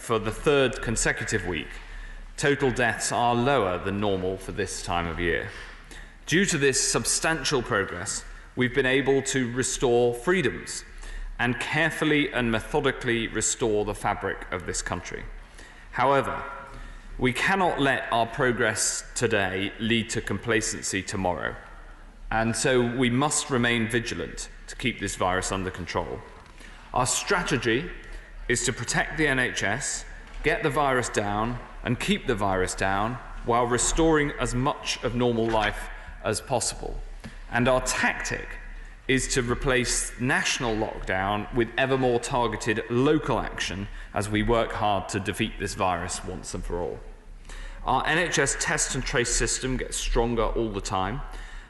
for the third consecutive week, total deaths are lower than normal for this time of year. Due to this substantial progress, we've been able to restore freedoms and carefully and methodically restore the fabric of this country. However, we cannot let our progress today lead to complacency tomorrow, and so we must remain vigilant to keep this virus under control. Our strategy is to protect the NHS, get the virus down, and keep the virus down while restoring as much of normal life as possible. And our tactic is to replace national lockdown with ever more targeted local action as we work hard to defeat this virus once and for all. Our NHS test and trace system gets stronger all the time,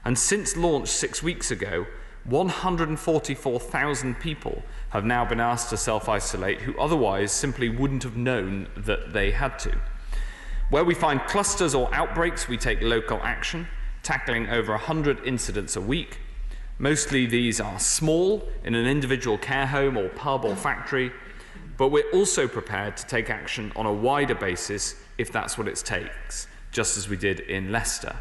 and since launch 6 weeks ago, 144,000 people have now been asked to self-isolate who otherwise simply wouldn't have known that they had to. Where we find clusters or outbreaks, we take local action, tackling over 100 incidents a week. Mostly these are small, in an individual care home or pub or factory, but we're also prepared to take action on a wider basis if that's what it takes, just as we did in Leicester.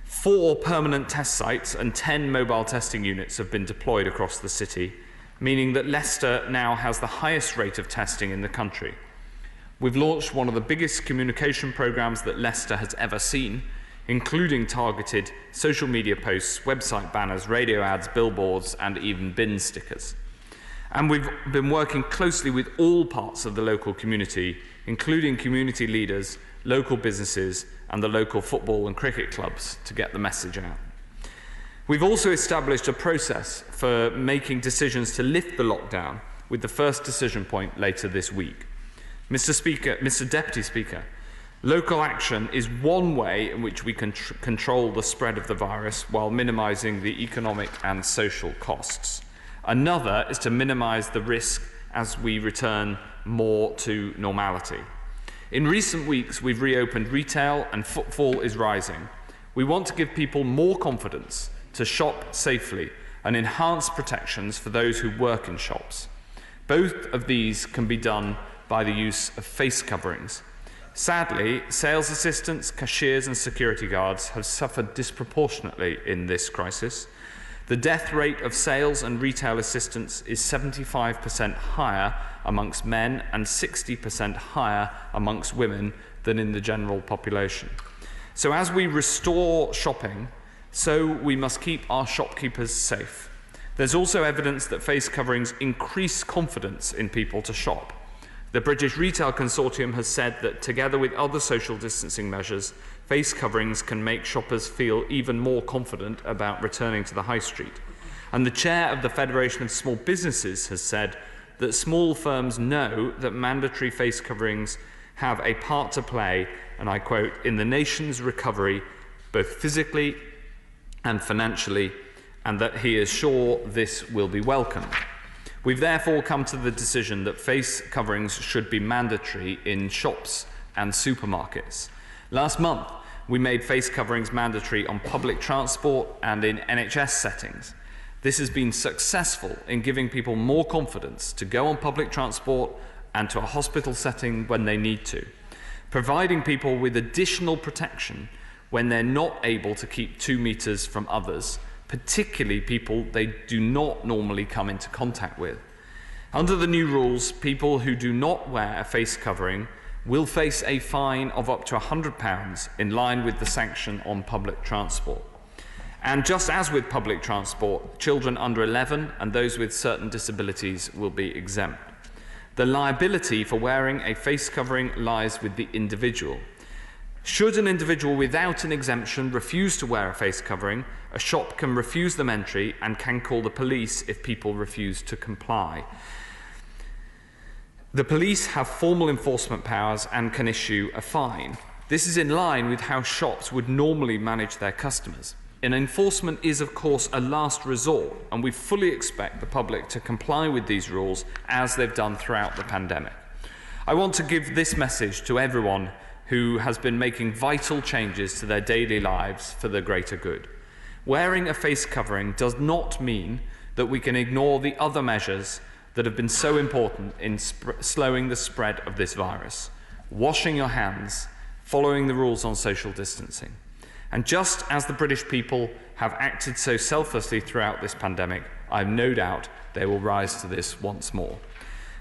4 permanent test sites and 10 mobile testing units have been deployed across the city, meaning that Leicester now has the highest rate of testing in the country. We've launched one of the biggest communication programs that Leicester has ever seen, including targeted social media posts, website banners, radio ads, billboards, and even bin stickers. And we've been working closely with all parts of the local community, including community leaders, local businesses, and the local football and cricket clubs to get the message out. We've also established a process for making decisions to lift the lockdown, with the first decision point later this week. Mr. Deputy Speaker, local action is one way in which we can control the spread of the virus while minimising the economic and social costs. Another is to minimise the risk as we return more to normality. In recent weeks, we've reopened retail and footfall is rising. We want to give people more confidence to shop safely and enhance protections for those who work in shops. Both of these can be done by the use of face coverings. Sadly, sales assistants, cashiers and security guards have suffered disproportionately in this crisis. The death rate of sales and retail assistants is 75% higher amongst men and 60% higher amongst women than in the general population. So as we restore shopping, so we must keep our shopkeepers safe. There's also evidence that face coverings increase confidence in people to shop. The British Retail Consortium has said that together with other social distancing measures, face coverings can make shoppers feel even more confident about returning to the high street. And the chair of the Federation of Small Businesses has said that small firms know that mandatory face coverings have a part to play, and I quote, in the nation's recovery, both physically and financially, and that he is sure this will be welcomed. We've therefore come to the decision that face coverings should be mandatory in shops and supermarkets. Last month, we made face coverings mandatory on public transport and in NHS settings. This has been successful in giving people more confidence to go on public transport and to a hospital setting when they need to, providing people with additional protection when they're not able to keep 2 meters from others, particularly people they do not normally come into contact with. Under the new rules, people who do not wear a face covering will face a fine of up to £100 in line with the sanction on public transport. And just as with public transport, children under 11 and those with certain disabilities will be exempt. The liability for wearing a face covering lies with the individual. Should an individual without an exemption refuse to wear a face covering, a shop can refuse them entry and can call the police if people refuse to comply. The police have formal enforcement powers and can issue a fine. This is in line with how shops would normally manage their customers. And enforcement is, of course, a last resort, and we fully expect the public to comply with these rules as they've done throughout the pandemic. I want to give this message to everyone who has been making vital changes to their daily lives for the greater good. Wearing a face covering does not mean that we can ignore the other measures that have been so important in slowing the spread of this virus: washing your hands, following the rules on social distancing. And just as the British people have acted so selflessly throughout this pandemic, I have no doubt they will rise to this once more.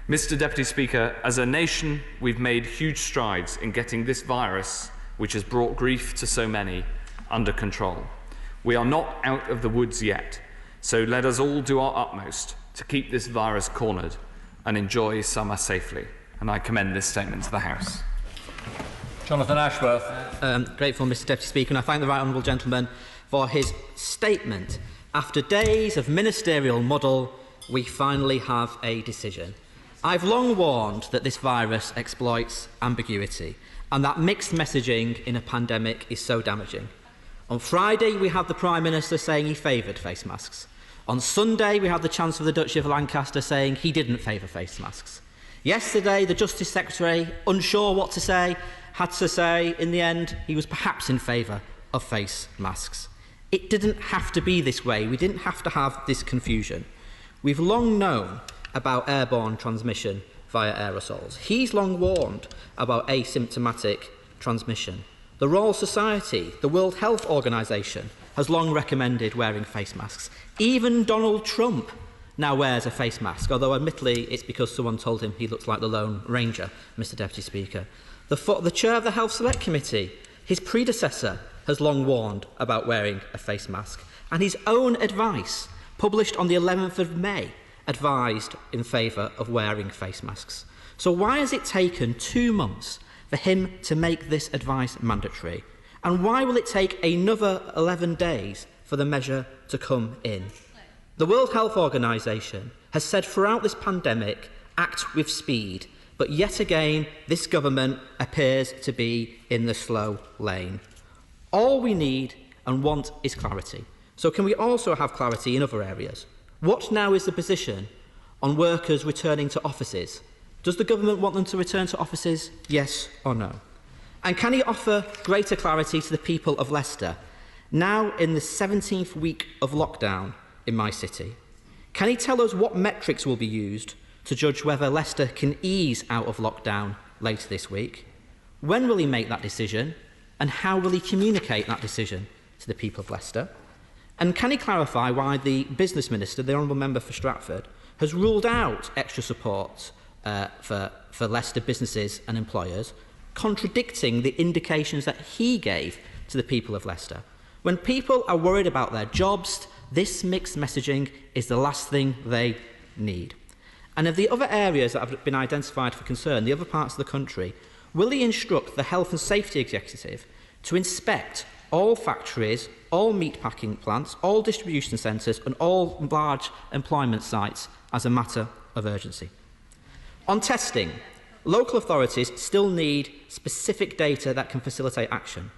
Mr. Deputy Speaker, as a nation, we've made huge strides in getting this virus, which has brought grief to so many, under control. We are not out of the woods yet, so let us all do our utmost to keep this virus cornered and enjoy summer safely. And I commend this statement to the House. Jonathan Ashworth. Grateful, Mr. Deputy Speaker, and I thank the right honourable gentleman for his statement. After days of ministerial muddle, we finally have a decision. I've long warned that this virus exploits ambiguity and that mixed messaging in a pandemic is so damaging. On Friday, we had the Prime Minister saying he favoured face masks. On Sunday, we had the Chancellor of the Duchy of Lancaster saying he didn't favour face masks. Yesterday, the Justice Secretary, unsure what to say, had to say, in the end, he was perhaps in favour of face masks. It didn't have to be this way. We didn't have to have this confusion. We've long known about airborne transmission via aerosols. He's long warned about asymptomatic transmission. The Royal Society, the World Health Organization, has long recommended wearing face masks. Even Donald Trump now wears a face mask, although admittedly it's because someone told him he looks like the Lone Ranger, Mr. Deputy Speaker. The chair of the Health Select Committee, his predecessor, has long warned about wearing a face mask, and his own advice, published on the 11th of May, advised in favour of wearing face masks. So why has it taken 2 months for him to make this advice mandatory? And why will it take another 11 days for the measure to come in? The World Health Organization has said throughout this pandemic, act with speed, but yet again, this government appears to be in the slow lane. All we need and want is clarity. So can we also have clarity in other areas? What now is the position on workers returning to offices? Does the government want them to return to offices, yes or no? And can he offer greater clarity to the people of Leicester, now in the 17th week of lockdown in my city? Can he tell us what metrics will be used to judge whether Leicester can ease out of lockdown later this week? When will he make that decision? And how will he communicate that decision to the people of Leicester? And can he clarify why the Business Minister, the Honourable Member for Stratford, has ruled out extra support for Leicester businesses and employers, contradicting the indications that he gave to the people of Leicester? When people are worried about their jobs, this mixed messaging is the last thing they need. And of the other areas that have been identified for concern, the other parts of the country, will he instruct the Health and Safety Executive to inspect all factories, all meatpacking plants, all distribution centres and all large employment sites as a matter of urgency? On testing, local authorities still need specific data that can facilitate action.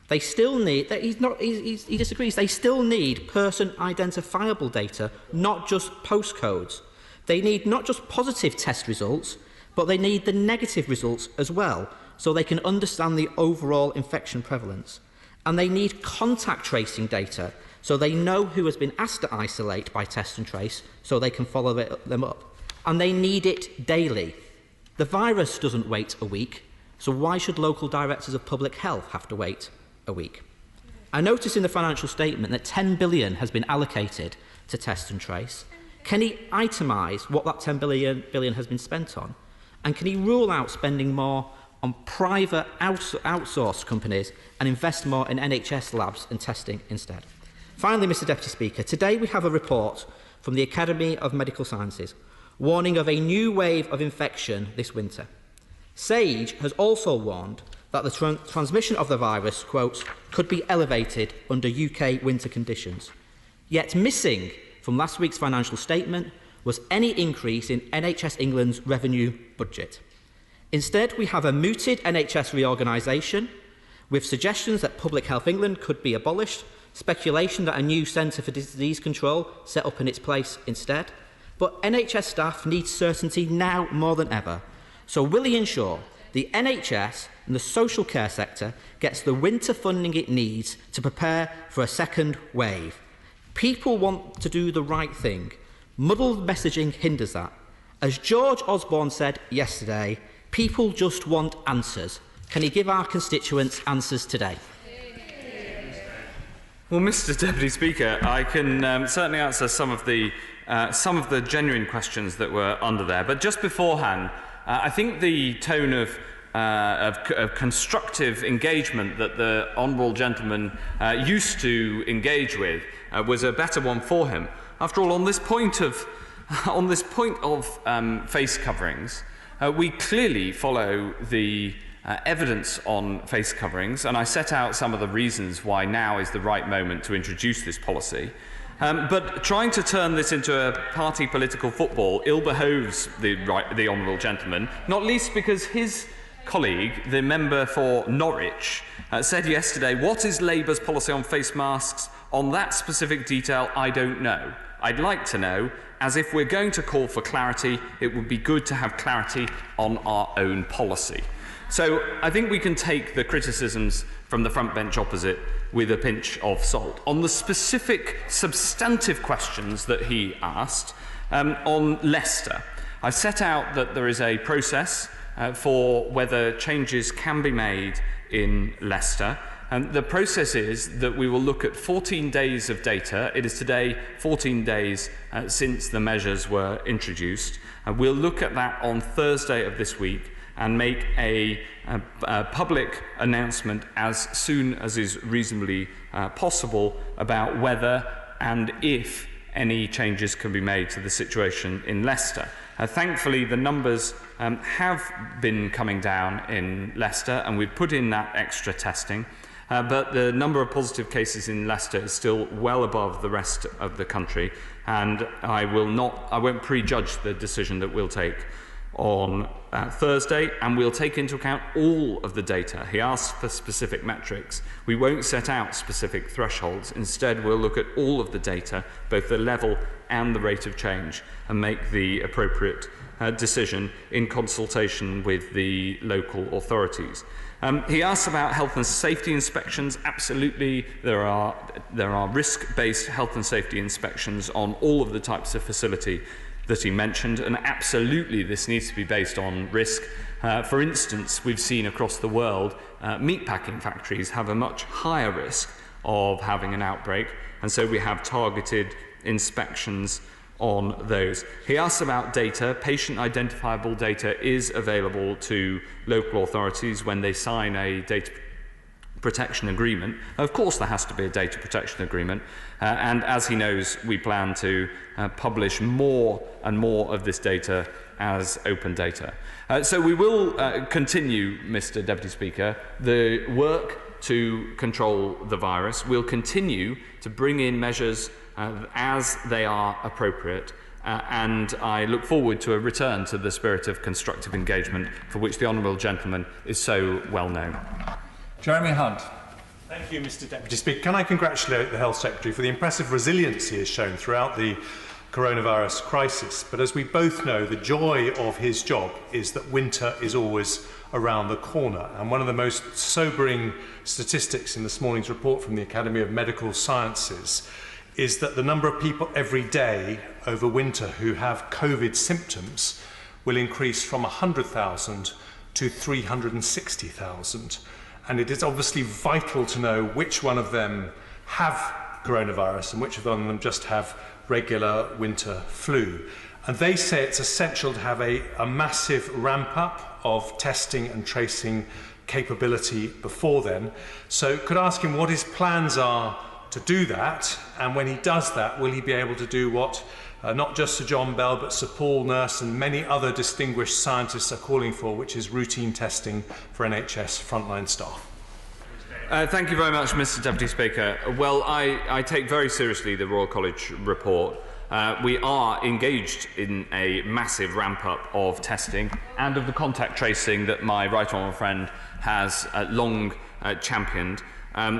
They still need, he disagrees, they still need person identifiable data, not just postcodes. They need not just positive test results, but they need the negative results as well, so they can understand the overall infection prevalence. And they need contact tracing data, so they know who has been asked to isolate by test and trace, so they can follow them up. And they need it daily. The virus doesn't wait a week, so why should local directors of public health have to wait a week? I notice in the financial statement that £10 billion has been allocated to test and trace. Can he itemise what that £10 billion has been spent on? And can he rule out spending more on private outsourced companies and invest more in NHS labs and testing instead? Finally, Mr. Deputy Speaker, today we have a report from the Academy of Medical Sciences warning of a new wave of infection this winter. SAGE has also warned that the transmission of the virus, quote, could be elevated under UK winter conditions. Yet missing from last week's financial statement was any increase in NHS England's revenue budget. Instead, we have a mooted NHS reorganisation with suggestions that Public Health England could be abolished, speculation that a new Centre for Disease Control set up in its place instead. But NHS staff need certainty now more than ever. So will he ensure the NHS and the social care sector gets the winter funding it needs to prepare for a second wave? People want to do the right thing. Muddled messaging hinders that. As George Osborne said yesterday, people just want answers. Can he give our constituents answers today? Well, Mr. Deputy Speaker, I can certainly answer some of the genuine questions that were under there. But just beforehand, I think the tone of constructive engagement that the honourable gentleman used to engage with was a better one for him. After all, on this point of face coverings, we clearly follow the evidence on face coverings, and I set out some of the reasons why now is the right moment to introduce this policy. But trying to turn this into a party political football ill behoves the honourable gentleman, not least because his colleague, the member for Norwich, said yesterday, "What is Labour's policy on face masks? On that specific detail, I don't know. I'd like to know, as if we're going to call for clarity, it would be good to have clarity on our own policy." So I think we can take the criticisms from the front bench opposite with a pinch of salt. On the specific substantive questions that he asked on Leicester, I set out that there is a process for whether changes can be made in Leicester. And the process is that we will look at 14 days of data. It is today 14 days since the measures were introduced. We'll look at that on Thursday of this week and make a public announcement as soon as is reasonably possible about whether and if any changes can be made to the situation in Leicester. Thankfully, the numbers have been coming down in Leicester, and we've put in that extra testing. But the number of positive cases in Leicester is still well above the rest of the country, and I won't prejudge the decision that we'll take on Thursday, and we'll take into account all of the data. He asked for specific metrics. We won't set out specific thresholds. Instead, we'll look at all of the data, both the level and the rate of change, and make the appropriate decision in consultation with the local authorities. He asked about health and safety inspections. Absolutely, there are risk-based health and safety inspections on all of the types of facility that he mentioned, and absolutely this needs to be based on risk. For instance, we've seen across the world meatpacking factories have a much higher risk of having an outbreak, and so we have targeted inspections on those. He asked about data. Patient identifiable data is available to local authorities when they sign a data protection agreement. Of course there has to be a data protection agreement, and as he knows, we plan to publish more and more of this data as open data. So we will continue, Mr. Deputy Speaker, the work to control the virus. We'll continue to bring in measures as they are appropriate, and I look forward to a return to the spirit of constructive engagement for which the honourable gentleman is so well known. Jeremy Hunt. Thank you, Mr. Deputy Speaker. Can I congratulate the Health Secretary for the impressive resilience he has shown throughout the coronavirus crisis? But as we both know, the joy of his job is that winter is always around the corner. And one of the most sobering statistics in this morning's report from the Academy of Medical Sciences is that the number of people every day over winter who have COVID symptoms will increase from 100,000 to 360,000. And it is obviously vital to know which one of them have coronavirus and which of them just have regular winter flu. And they say it's essential to have a massive ramp up of testing and tracing capability before then. So could I ask him what his plans are to do that, and when he does that, will he be able to do what not just Sir John Bell, but Sir Paul Nurse and many other distinguished scientists are calling for, which is routine testing for NHS frontline staff? Thank you very much, Mr. Deputy Speaker. Well, I take very seriously the Royal College report. We are engaged in a massive ramp-up of testing and of the contact tracing that my right honourable friend has long championed.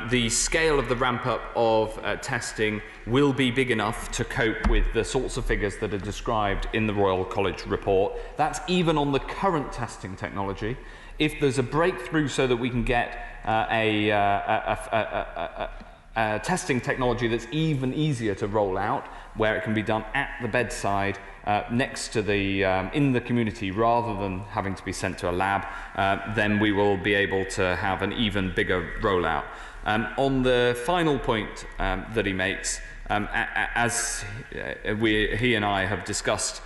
The scale of the ramp-up of testing will be big enough to cope with the sorts of figures that are described in the Royal College report. That's even on the current testing technology. If there's a breakthrough so that we can get a testing technology that's even easier to roll out, where it can be done at the bedside, next to the in the community, rather than having to be sent to a lab, then we will be able to have an even bigger rollout. On the final point that he makes, as he and I have discussed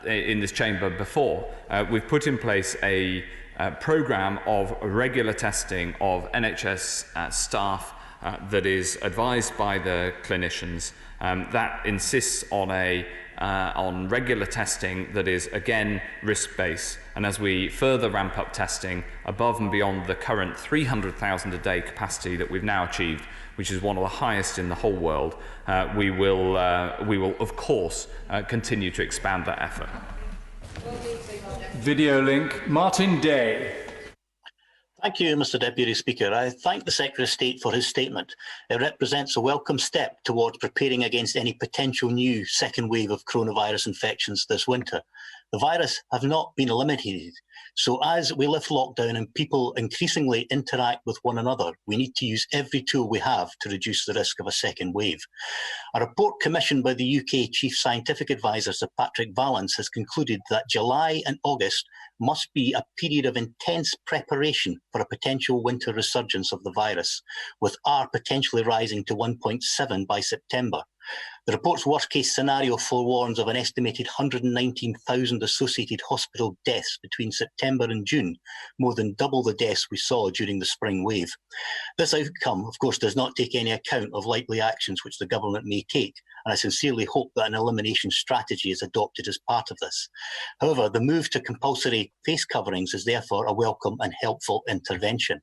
in this chamber before, we've put in place a programme of regular testing of NHS staff that is advised by the clinicians, that insists on regular testing that is, again, risk-based. And as we further ramp up testing above and beyond the current 300,000 a day capacity that we've now achieved, which is one of the highest in the whole world, we will, of course, continue to expand that effort. Video link, Martin Day. Thank you, Mr Deputy Speaker. I thank the Secretary of State for his statement. It represents a welcome step towards preparing against any potential new second wave of coronavirus infections this winter. The virus have not been eliminated, so as we lift lockdown and people increasingly interact with one another, we need to use every tool we have to reduce the risk of a second wave. A report commissioned by the UK Chief Scientific Advisor Sir Patrick Vallance has concluded that July and August must be a period of intense preparation for a potential winter resurgence of the virus, with R potentially rising to 1.7 by September. The report's worst-case scenario forewarns of an estimated 119,000 associated hospital deaths between September and June, more than double the deaths we saw during the spring wave. This outcome, of course, does not take any account of likely actions which the government may take, and I sincerely hope that an elimination strategy is adopted as part of this. However, the move to compulsory face coverings is therefore a welcome and helpful intervention.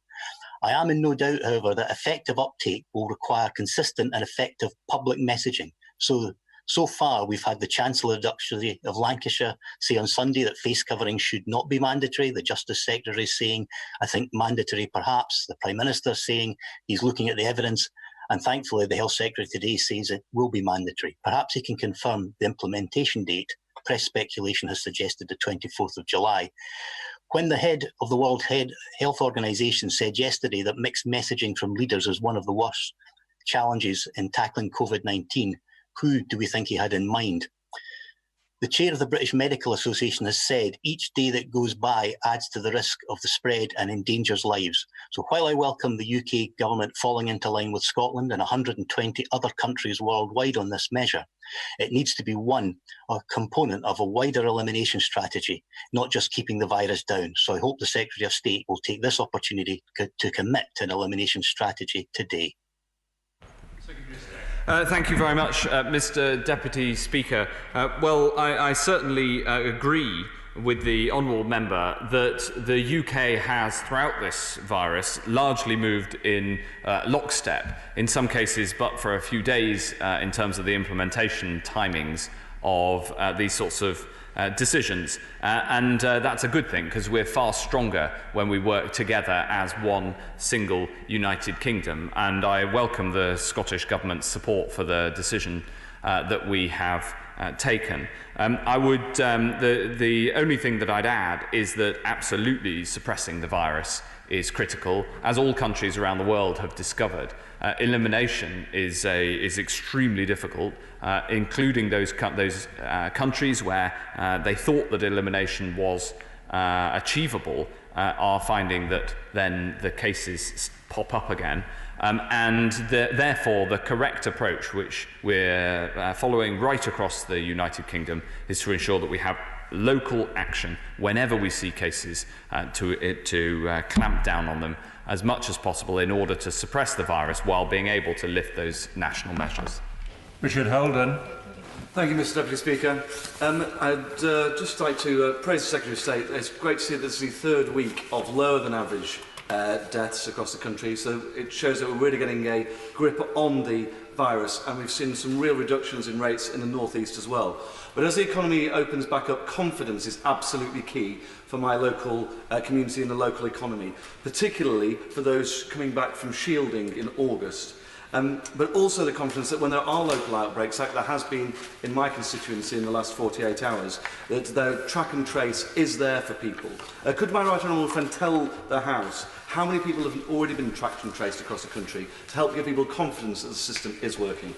I am in no doubt, however, that effective uptake will require consistent and effective public messaging. So far, we've had the Chancellor Duchy of Lancashire say on Sunday that face coverings should not be mandatory. The Justice Secretary is saying, I think, mandatory perhaps. The Prime Minister is saying he's looking at the evidence. And thankfully, the Health Secretary today says it will be mandatory. Perhaps he can confirm the implementation date. Press speculation has suggested the 24th of July. When the head of the World Health Organization said yesterday that mixed messaging from leaders is one of the worst challenges in tackling COVID-19, who do we think he had in mind? The chair of the British Medical Association has said each day that goes by adds to the risk of the spread and endangers lives. So while I welcome the UK government falling into line with Scotland and 120 other countries worldwide on this measure, it needs to be a component of a wider elimination strategy, not just keeping the virus down. So I hope the Secretary of State will take this opportunity to commit to an elimination strategy today. Thank you very much, Mr Deputy Speaker. I certainly agree with the honourable member that the UK has, throughout this virus, largely moved in lockstep, in some cases but for a few days in terms of the implementation timings of these sorts of decisions. And that's a good thing, because we're far stronger when we work together as one single United Kingdom. And I welcome the Scottish Government's support for the decision that we have taken. The only thing that I'd add is that absolutely suppressing the virus is critical, as all countries around the world have discovered. Elimination is extremely difficult, including those countries where they thought that elimination was achievable, are finding that then the cases pop up again. Therefore, the correct approach, which we're following right across the United Kingdom, is to ensure that we have local action whenever we see cases to clamp down on them as much as possible in order to suppress the virus while being able to lift those national measures. Richard Holden. Thank you, Mr Deputy Speaker. I'd just like to praise the Secretary of State. It's great to see that this is the third week of lower than average deaths across the country, so it shows that we're really getting a grip on the virus, and we've seen some real reductions in rates in the North East as well. But as the economy opens back up, confidence is absolutely key for my local community and the local economy, particularly for those coming back from shielding in August. but also the confidence that when there are local outbreaks, like there has been in my constituency in the last 48 hours, that the track and trace is there for people. Could my right honourable friend tell the House how many people have already been tracked and traced across the country to help give people confidence that the system is working?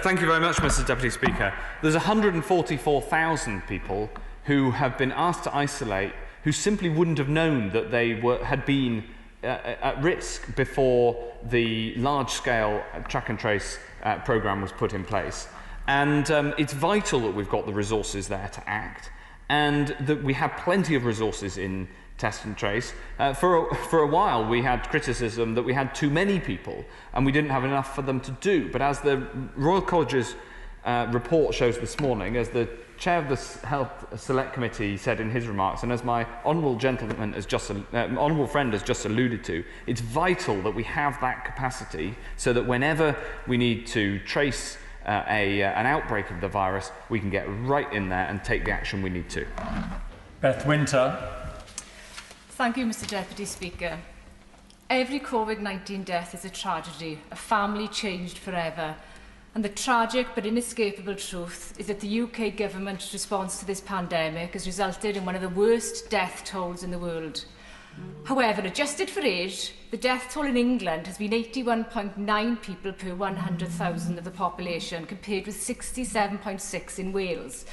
Thank you very much, Mr. Deputy Speaker. There's 144,000 people who have been asked to isolate who simply wouldn't have known that they had been at risk before the large-scale track and trace programme was put in place. And it's vital that we've got the resources there to act, and that we have plenty of resources in test and trace. For a while we had criticism that we had too many people and we didn't have enough for them to do. But as the Royal College's report shows this morning, as the Chair of the Health Select Committee said in his remarks, and as my honourable honourable friend has just alluded to, it's vital that we have that capacity so that whenever we need to trace an outbreak of the virus, we can get right in there and take the action we need to. Beth Winter. Thank you, Mr. Deputy Speaker. Every COVID-19 death is a tragedy, a family changed forever. And the tragic but inescapable truth is that the UK government's response to this pandemic has resulted in one of the worst death tolls in the world. However, adjusted for age, the death toll in England has been 81.9 people per 100,000 of the population, compared with 67.6 in Wales.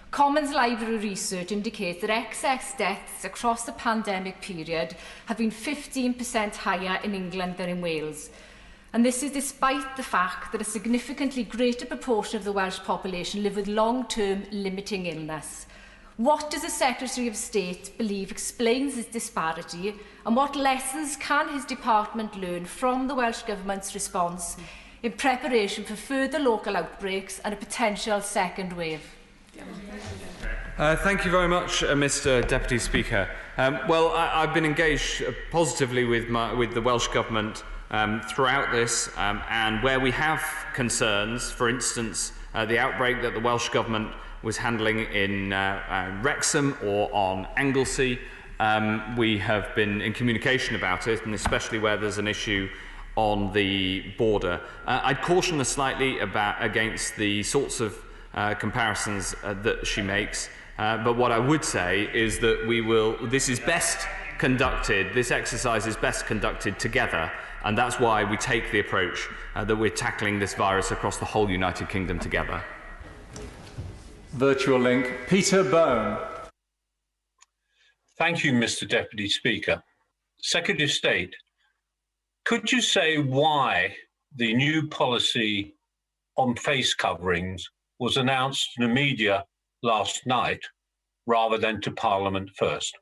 Commons Library research indicates that excess deaths across the pandemic period have been 15% higher in England than in Wales. And this is despite the fact that a significantly greater proportion of the Welsh population live with long-term limiting illness. What does the Secretary of State believe explains this disparity, and what lessons can his department learn from the Welsh Government's response in preparation for further local outbreaks and a potential second wave? Thank you very much, Mr. Deputy Speaker. I've been engaged positively with the Welsh Government throughout this, and where we have concerns, for instance, the outbreak that the Welsh Government was handling in Wrexham or on Anglesey, we have been in communication about it, and especially where there's an issue on the border. I'd caution us slightly against the sorts of comparisons that she makes, but what I would say is that this exercise is best conducted together, and that's why we take the approach that we're tackling this virus across the whole United Kingdom together. Virtual link, Peter Bone. Thank you, Mr. Deputy Speaker. Secretary of State, could you say why the new policy on face coverings was announced to the media last night rather than to Parliament first?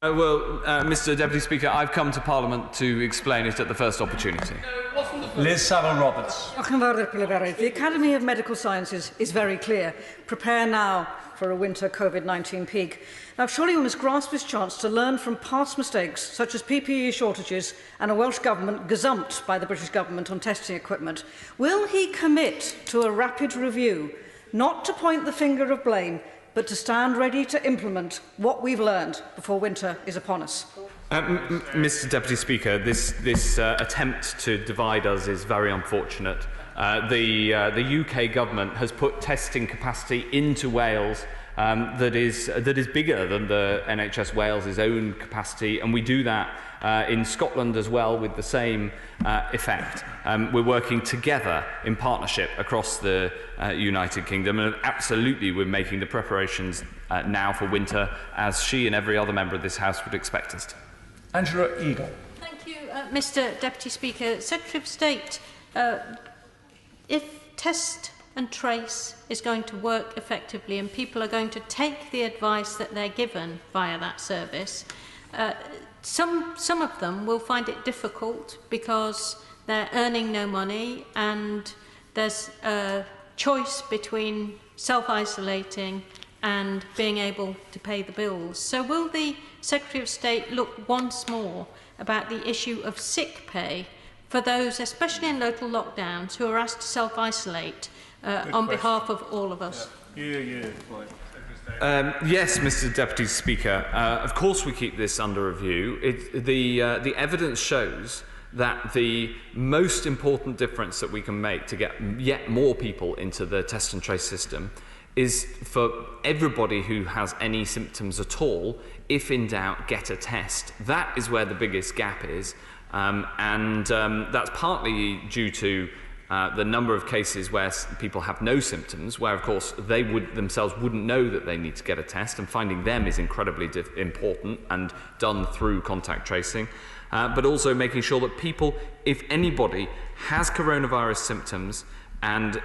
Mr. Deputy Speaker, I've come to Parliament to explain it at the first opportunity. Liz Saville-Roberts. The Academy of Medical Sciences is very clear. Prepare now for a winter COVID-19 peak. Now, surely we must grasp this chance to learn from past mistakes, such as PPE shortages and a Welsh Government gazumped by the British Government on testing equipment. Will he commit to a rapid review, not to point the finger of blame, but to stand ready to implement what we've learned before winter is upon us? Mr. Deputy Speaker, this attempt to divide us is very unfortunate. The UK government has put testing capacity into Wales that is bigger than the NHS Wales's own capacity, and we do that in Scotland as well with the same effect. We're working together in partnership across the United Kingdom, and absolutely we're making the preparations now for winter, as she and every other member of this House would expect us to. Angela Eagle. Thank you, Mr. Deputy Speaker. Secretary of State, if test and trace is going to work effectively and people are going to take the advice that they're given via that service, some of them will find it difficult because they're earning no money and there's a choice between self-isolating and being able to pay the bills. So will the Secretary of State look once more about the issue of sick pay for those, especially in local lockdowns, who are asked to self-isolate on behalf of all of us? Yes, Mr. Deputy Speaker. Of course we keep this under review. The evidence shows that the most important difference that we can make to get yet more people into the test and trace system is for everybody who has any symptoms at all, if in doubt, get a test. That is where the biggest gap is, and that's partly due to the number of cases where people have no symptoms, where of course they themselves wouldn't know that they need to get a test, and finding them is incredibly important and done through contact tracing. But also making sure that people, if anybody has coronavirus symptoms and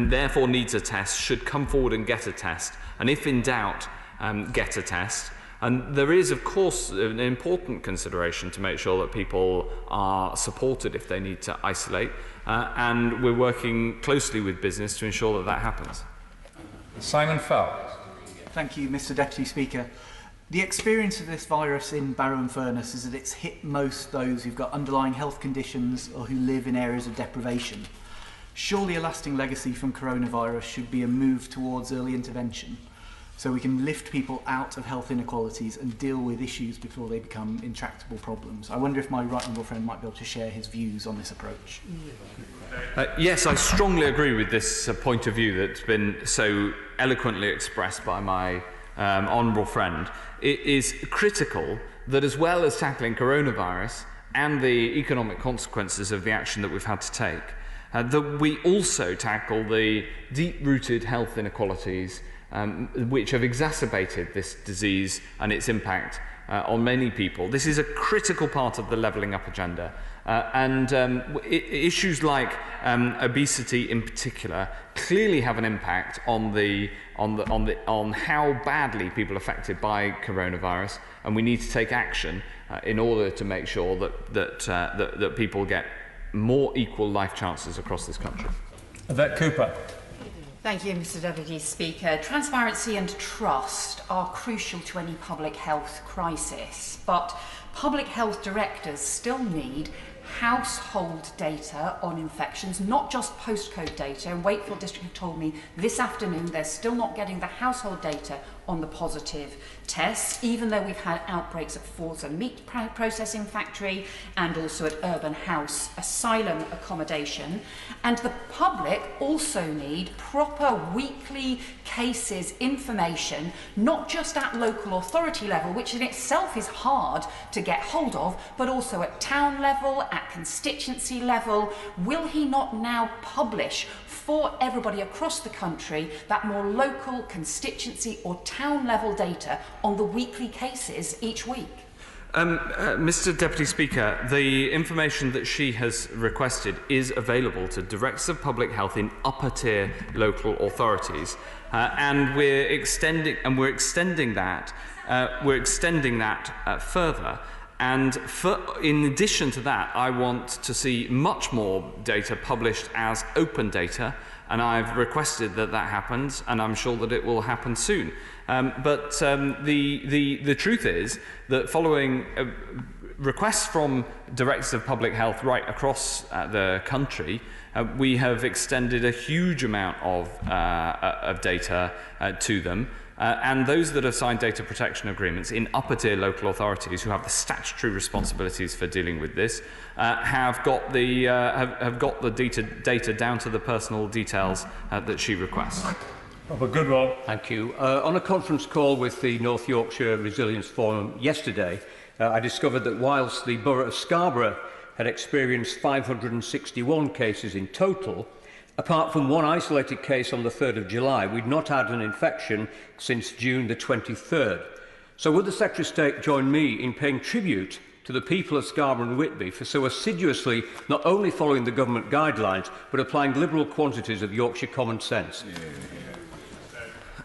therefore needs a test, should come forward and get a test. And if in doubt, get a test. And there is, of course, an important consideration to make sure that people are supported if they need to isolate. And we're working closely with business to ensure that that happens. Simon Fowle. Thank you, Mr. Deputy Speaker. The experience of this virus in Barrow-in-Furness is that it's hit most those who've got underlying health conditions or who live in areas of deprivation. Surely a lasting legacy from coronavirus should be a move towards early intervention, so we can lift people out of health inequalities and deal with issues before they become intractable problems. I wonder if my right honourable friend might be able to share his views on this approach. Yes, I strongly agree with this point of view that's been so eloquently expressed by my honourable friend. It is critical that, as well as tackling coronavirus and the economic consequences of the action that we've had to take, that we also tackle the deep-rooted health inequalities which have exacerbated this disease and its impact on many people. This is a critical part of the levelling up agenda. Issues like obesity in particular clearly have an impact on how badly people are affected by coronavirus, and we need to take action in order to make sure that people get more equal life chances across this country. Yvette Cooper. Thank you, Mr. Deputy Speaker. Transparency and trust are crucial to any public health crisis, but public health directors still need household data on infections, not just postcode data. And Wakefield District have told me this afternoon they're still not getting the household data on the positive tests, even though we've had outbreaks at Forza meat processing factory and also at Urban House asylum accommodation. And the public also need proper weekly cases information, not just at local authority level, which in itself is hard to get hold of, but also at town level, at constituency level. Will he not now publish for everybody across the country that more local, constituency or town level data on the weekly cases each week? Mr. Deputy Speaker, the information that she has requested is available to Directors of Public Health in upper tier local authorities, and we're extending that further. And in addition to that, I want to see much more data published as open data, and I've requested that happens, and I'm sure that it will happen soon. But the truth is that following requests from Directors of Public Health right across the country, we have extended a huge amount of data to them. And those that have signed data protection agreements in upper tier local authorities who have the statutory responsibilities for dealing with this have got the data down to the personal details that she requests. Robert Goodwell. Thank you. On a conference call with the North Yorkshire Resilience Forum yesterday, I discovered that whilst the Borough of Scarborough had experienced 561 cases in total, apart from one isolated case on the 3rd of July, we'd not had an infection since June the 23rd. So would the Secretary of State join me in paying tribute to the people of Scarborough and Whitby for so assiduously not only following the government guidelines, but applying liberal quantities of Yorkshire common sense?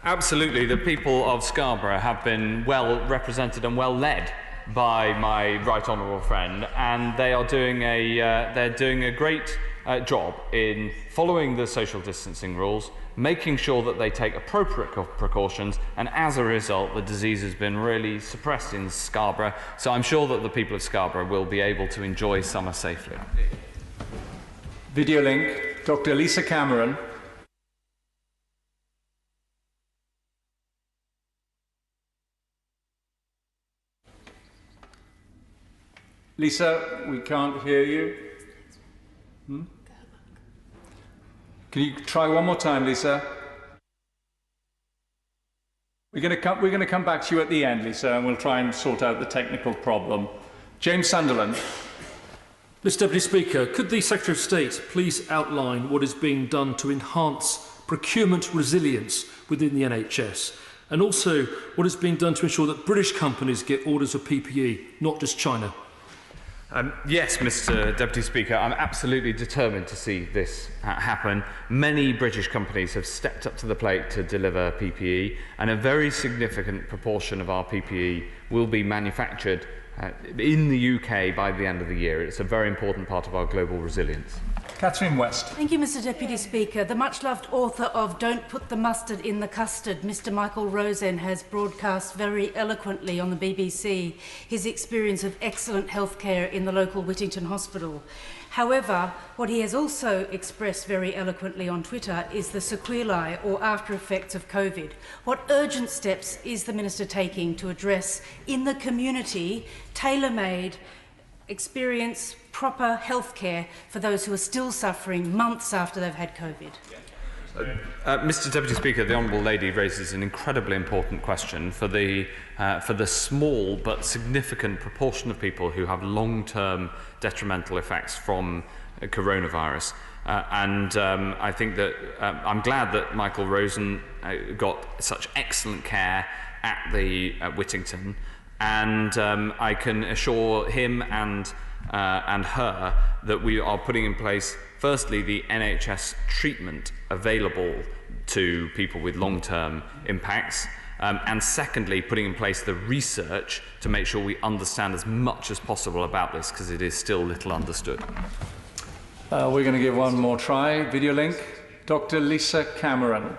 Absolutely. The people of Scarborough have been well represented and well led by my right honourable friend, and they are doing a great job in following the social distancing rules, making sure that they take appropriate precautions, and as a result the disease has been really suppressed in Scarborough, so I'm sure that the people of Scarborough will be able to enjoy summer safely. Video link, Dr. Lisa Cameron. Lisa, we can't hear you. Can you try one more time, Lisa? We're going to come back to you at the end, Lisa, and we'll try and sort out the technical problem. James Sunderland. Mr Deputy Speaker, could the Secretary of State please outline what is being done to enhance procurement resilience within the NHS, and also what is being done to ensure that British companies get orders of PPE, not just China? Yes, Mr Deputy Speaker, I'm absolutely determined to see this happen. Many British companies have stepped up to the plate to deliver PPE, and a very significant proportion of our PPE will be manufactured in the UK by the end of the year. It's a very important part of our global resilience. Catherine West. Thank you, Mr Deputy Speaker. The much-loved author of Don't Put the Mustard in the Custard, Mr Michael Rosen, has broadcast very eloquently on the BBC his experience of excellent healthcare in the local Whittington Hospital. However, what he has also expressed very eloquently on Twitter is the sequelae or after effects of COVID. What urgent steps is the Minister taking to address in the community tailor-made experience, proper healthcare for those who are still suffering months after they've had COVID? Mr Deputy Speaker, the Honourable Lady raises an incredibly important question for the small but significant proportion of people who have long-term detrimental effects from coronavirus. I think that I'm glad that Michael Rosen got such excellent care at the Whittington, and I can assure him and her that we are putting in place, firstly, the NHS treatment available to people with long-term impacts, and secondly, putting in place the research to make sure we understand as much as possible about this, because it is still little understood. We're going to give one more try. Video link. Dr. Lisa Cameron.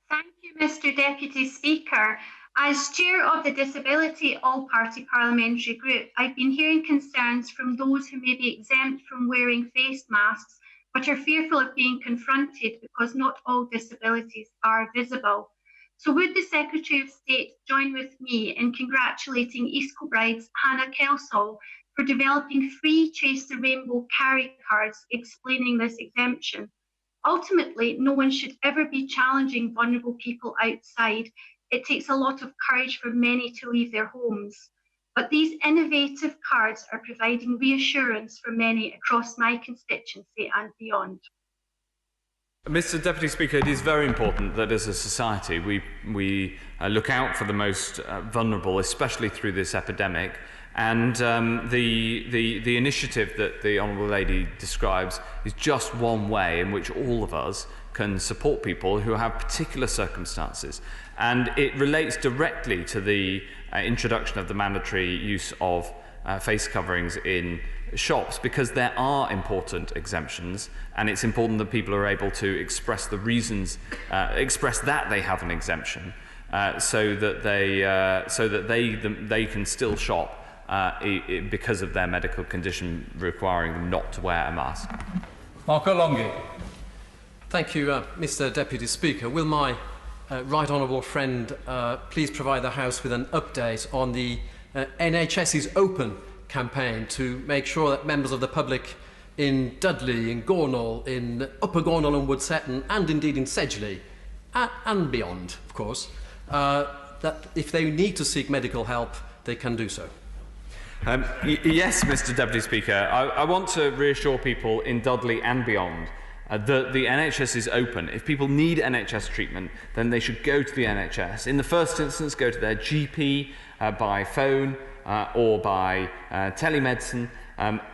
Thank you, Mr Deputy Speaker. As chair of the Disability All-Party Parliamentary Group, I've been hearing concerns from those who may be exempt from wearing face masks, but are fearful of being confronted because not all disabilities are visible. So would the Secretary of State join with me in congratulating East Kilbride's Hannah Kelsall for developing free Chase the Rainbow carry cards explaining this exemption? Ultimately, no one should ever be challenging vulnerable people outside. It takes a lot of courage for many to leave their homes. But these innovative cards are providing reassurance for many across my constituency and beyond. Mr Deputy Speaker, it is very important that as a society we look out for the most vulnerable, especially through this epidemic. And the initiative that the Honourable Lady describes is just one way in which all of us can support people who have particular circumstances. And it relates directly to the introduction of the mandatory use of face coverings in shops, because there are important exemptions, and it's important that people are able to express the reasons, express that they have an exemption, so that they can still shop because of their medical condition requiring them not to wear a mask. Marco Longhi. Thank you, Mr Deputy Speaker. Will my right honourable friend please provide the House with an update on the NHS's Open campaign to make sure that members of the public in Dudley, in Gornal, in Upper Gornal and Woodsetton, and indeed in Sedgley, and beyond, of course, that if they need to seek medical help, they can do so? Yes, Mr Deputy Speaker. I want to reassure people in Dudley and beyond that the NHS is open. If people need NHS treatment, then they should go to the NHS. In the first instance, go to their GP by phone or by telemedicine,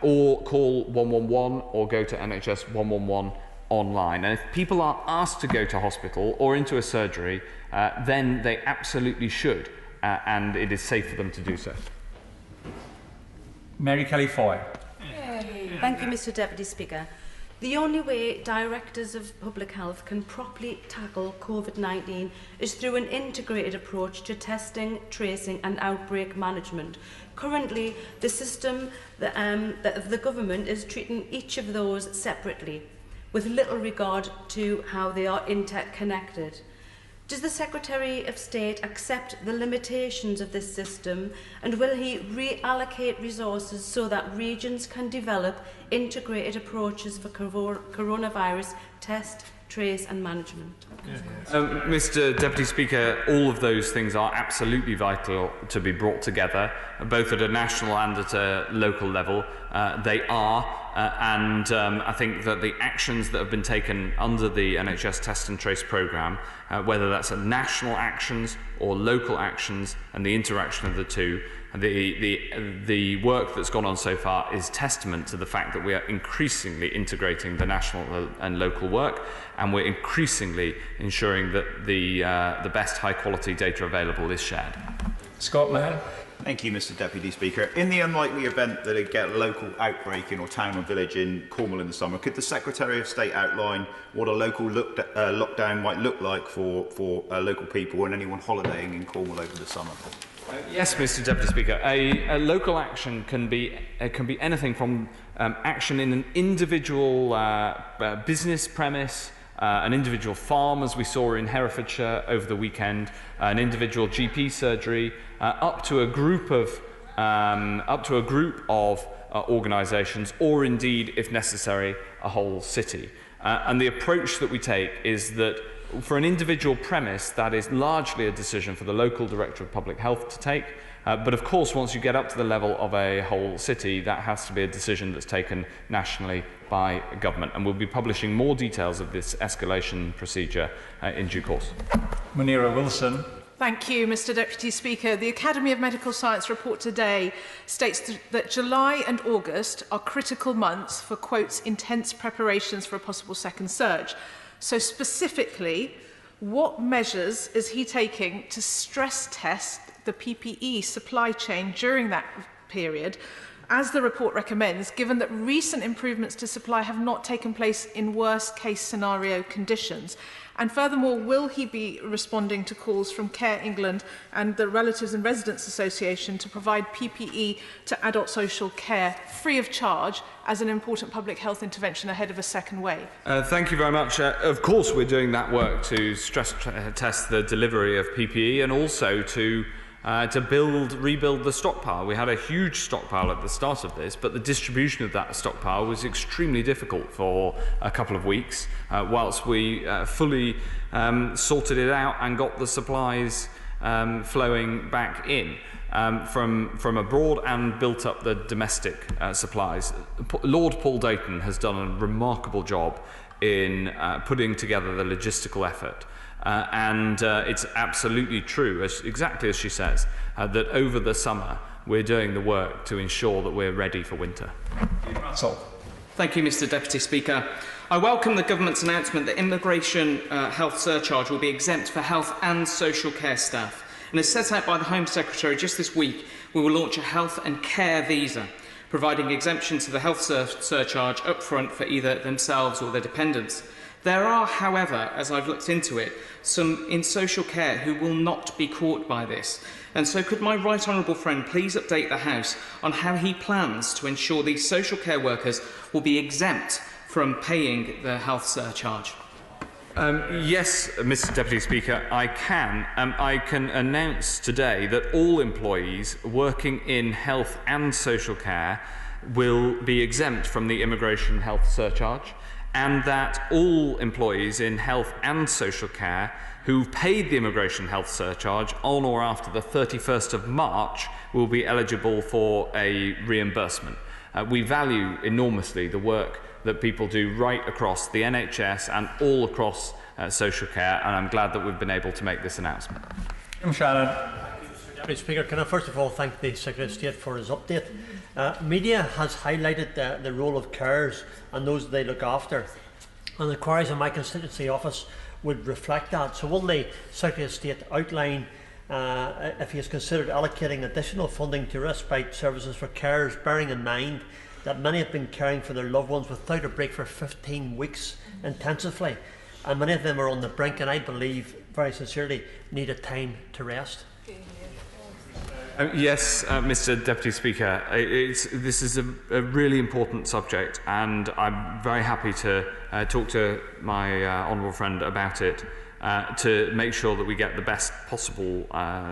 or call 111 or go to NHS 111 online. And if people are asked to go to hospital or into a surgery, then they absolutely should, and it is safe for them to do so. Mary Kelly Foy. Thank you, Mr Deputy Speaker. The only way directors of public health can properly tackle COVID-19 is through an integrated approach to testing, tracing and outbreak management. Currently, the system of the government is treating each of those separately, with little regard to how they are interconnected. Does the Secretary of State accept the limitations of this system, and will he reallocate resources so that regions can develop integrated approaches for coronavirus test, trace and management? Mr. Deputy Speaker, all of those things are absolutely vital to be brought together, both at a national and at a local level. They are, and I think that the actions that have been taken under the NHS Test and Trace programme, whether that's national actions or local actions and the interaction of the two, the work that's gone on so far is testament to the fact that we are increasingly integrating the national and local work, and we're increasingly ensuring that the best high quality data available is shared. Scott Mann. Thank you, Mr. Deputy Speaker. In the unlikely event that it get a local outbreak in or town or village in Cornwall in the summer, could the Secretary of State outline what a local lockdown might look like for local people and anyone holidaying in Cornwall over the summer? Yes, Mr. Deputy Speaker. A local action can be anything from action in an individual business premise, an individual farm, as we saw in Herefordshire over the weekend, an individual GP surgery, up to a group of organisations, or indeed, if necessary, a whole city. And the approach that we take is that for an individual premise, that is largely a decision for the local Director of Public Health to take. But of course, once you get up to the level of a whole city, that has to be a decision that's taken nationally by government. And we'll be publishing more details of this escalation procedure in due course. Munira Wilson. Thank you, Mr. Deputy Speaker. The Academy of Medical Science report today states that July and August are critical months for, quotes, intense preparations for a possible second surge. So specifically, what measures is he taking to stress test the PPE supply chain during that period, as the report recommends, given that recent improvements to supply have not taken place in worst-case scenario conditions? And furthermore, will he be responding to calls from Care England and the Relatives and Residents Association to provide PPE to adult social care free of charge as an important public health intervention ahead of a second wave? Thank you very much. Of course, we're doing that work to stress test the delivery of PPE and also to rebuild the stockpile. We had a huge stockpile at the start of this, but the distribution of that stockpile was extremely difficult for a couple of weeks, whilst we fully sorted it out and got the supplies flowing back in from abroad and built up the domestic supplies. Lord Paul Dayton has done a remarkable job in putting together the logistical effort. And it's absolutely true, exactly as she says, that over the summer we're doing the work to ensure that we're ready for winter. Russell. Thank you, Mr. Deputy Speaker. I welcome the government's announcement that immigration health surcharge will be exempt for health and social care staff. And as set out by the Home Secretary just this week, we will launch a health and care visa, providing exemption to the health surcharge up front for either themselves or their dependents. There are, however, as I've looked into it, some in social care who will not be caught by this. And so could my right honourable friend please update the House on how he plans to ensure these social care workers will be exempt from paying the health surcharge? Yes, Mr. Deputy Speaker, I can. I can announce today that all employees working in health and social care will be exempt from the immigration health surcharge, and that all employees in health and social care who've paid the immigration health surcharge on or after the 31st of March will be eligible for a reimbursement. We value enormously the work that people do right across the NHS and all across social care, and I'm glad that we've been able to make this announcement. Shannon. Deputy Speaker, can I first of all thank the Secretary of State for his update. Media has highlighted the role of carers and those they look after, and the queries in my constituency office would reflect that. So will the Secretary of State outline if he has considered allocating additional funding to respite services for carers, bearing in mind that many have been caring for their loved ones without a break for 15 weeks intensively, and many of them are on the brink, and I believe very sincerely need a time to rest? Yes, Mr. Deputy Speaker, this is a really important subject, and I'm very happy to talk to my honourable friend about it to make sure that we get the best possible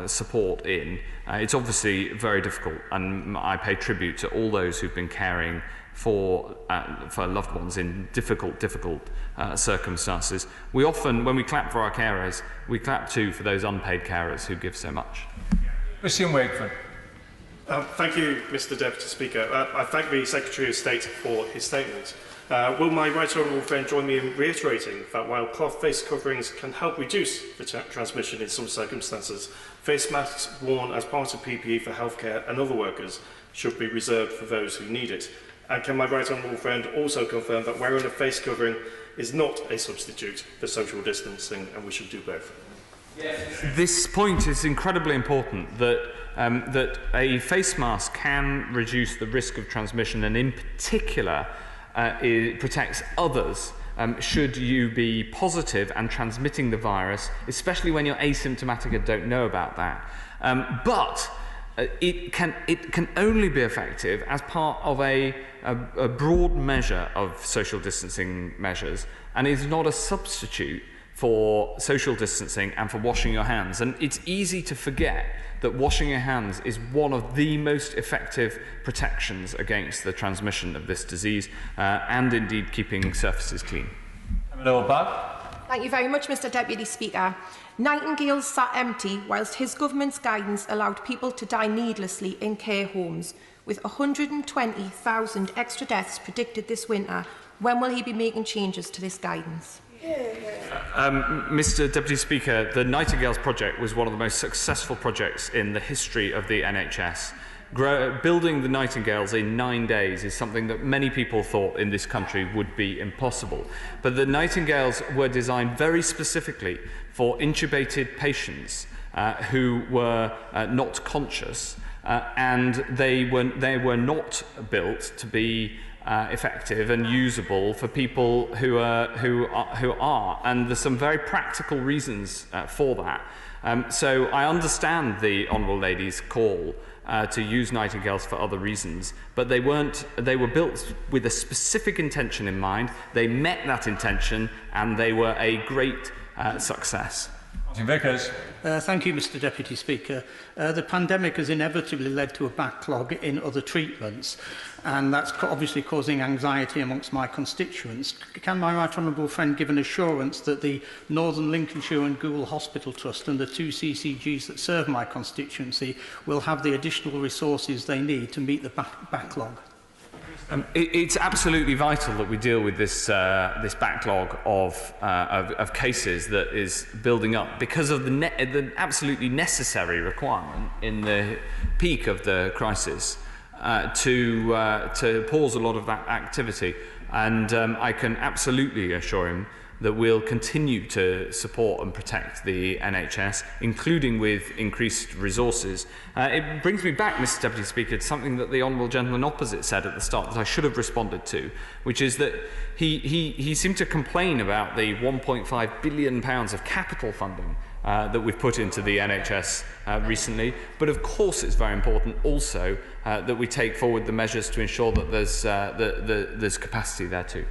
support in. It's obviously very difficult, and I pay tribute to all those who've been caring for loved ones in difficult circumstances. We often, when we clap for our carers, we clap too for those unpaid carers who give so much. Christian Wakeford. Thank you, Mr. Deputy Speaker. I thank the Secretary of State for his statement. Will my right honourable friend join me in reiterating that while cloth face coverings can help reduce the transmission in some circumstances, face masks worn as part of PPE for healthcare and other workers should be reserved for those who need it? And can my right honourable friend also confirm that wearing a face covering is not a substitute for social distancing, and we should do both? This point is incredibly important, that a face mask can reduce the risk of transmission, and in particular it protects others should you be positive and transmitting the virus, especially when you're asymptomatic and don't know about that. But it can only be effective as part of a broad measure of social distancing measures, and is not a substitute for social distancing and for washing your hands. And it's easy to forget that washing your hands is one of the most effective protections against the transmission of this disease, and indeed keeping surfaces clean. Thank you very much, Mr. Deputy Speaker. Nightingales sat empty whilst his government's guidance allowed people to die needlessly in care homes. With 120,000 extra deaths predicted this winter, when will he be making changes to this guidance? Mr. Deputy Speaker, the Nightingales project was one of the most successful projects in the history of the NHS. Building the Nightingales in 9 days is something that many people thought in this country would be impossible. But the Nightingales were designed very specifically for intubated patients who were not conscious, and they were not built to be effective and usable for people who are, and there's some very practical reasons for that. So I understand the Honourable Lady's call to use Nightingales for other reasons, but they were built with a specific intention in mind. They met that intention, and they were a great success. Thank you, Mr. Deputy Speaker. The pandemic has inevitably led to a backlog in other treatments, and that's obviously causing anxiety amongst my constituents. Can my right honourable friend give an assurance that the Northern Lincolnshire and Goole Hospital Trust and the 2 CCGs that serve my constituency will have the additional resources they need to meet the backlog? It's absolutely vital that we deal with this backlog of cases that is building up because of the absolutely necessary requirement in the peak of the crisis to pause a lot of that activity. And I can absolutely assure him that we'll continue to support and protect the NHS, including with increased resources. It brings me back, Mr. Deputy Speaker, to something that the Honourable Gentleman opposite said at the start that I should have responded to, which is that he seemed to complain about the £1.5 billion of capital funding that we've put into the NHS recently. But of course it's very important also that we take forward the measures to ensure that there's capacity there too.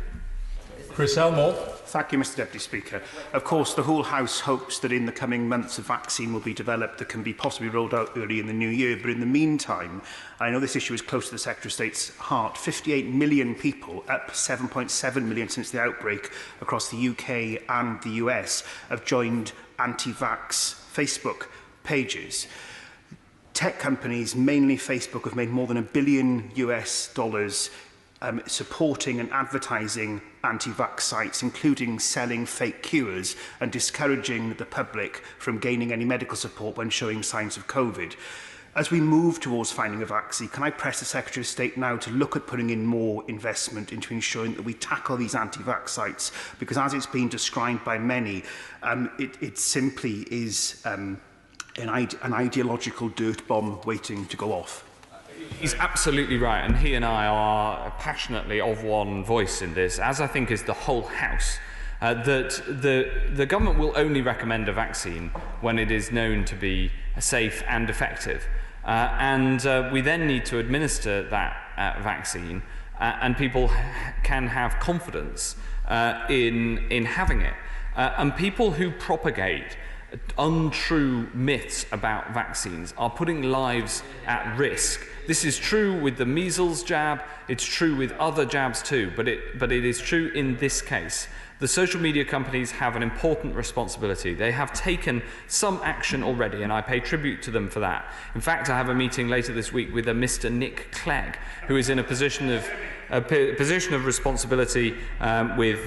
Chris Elmore. Thank you, Mr. Deputy Speaker. Of course, the whole House hopes that in the coming months a vaccine will be developed that can be possibly rolled out early in the new year. But in the meantime, I know this issue is close to the Secretary of State's heart. 58 million people, up 7.7 million since the outbreak across the UK and the US, have joined anti-vax Facebook pages. Tech companies, mainly Facebook, have made more than $1 billion supporting and advertising anti-vax sites, including selling fake cures and discouraging the public from gaining any medical support when showing signs of COVID. As we move towards finding a vaccine, can I press the Secretary of State now to look at putting in more investment into ensuring that we tackle these anti-vax sites? Because as it's been described by many, it simply is an ideological dirt bomb waiting to go off. He's absolutely right, and he and I are passionately of one voice in this, as I think is the whole House, that the government will only recommend a vaccine when it is known to be safe and effective. And we then need to administer that vaccine, and people can have confidence in having it. And people who propagate untrue myths about vaccines are putting lives at risk. This is true with the measles jab, it's true with other jabs too, but it is true in this case. The social media companies have an important responsibility. They have taken some action already, and I pay tribute to them for that. In fact, I have a meeting later this week with a Mr. Nick Clegg, who is in a position of responsibility with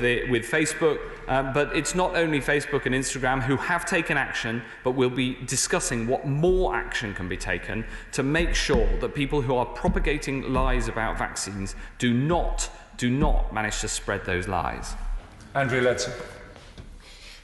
Facebook, but it's not only Facebook and Instagram who have taken action, but we'll be discussing what more action can be taken to make sure that people who are propagating lies about vaccines do not manage to spread those lies. Andrea Letson.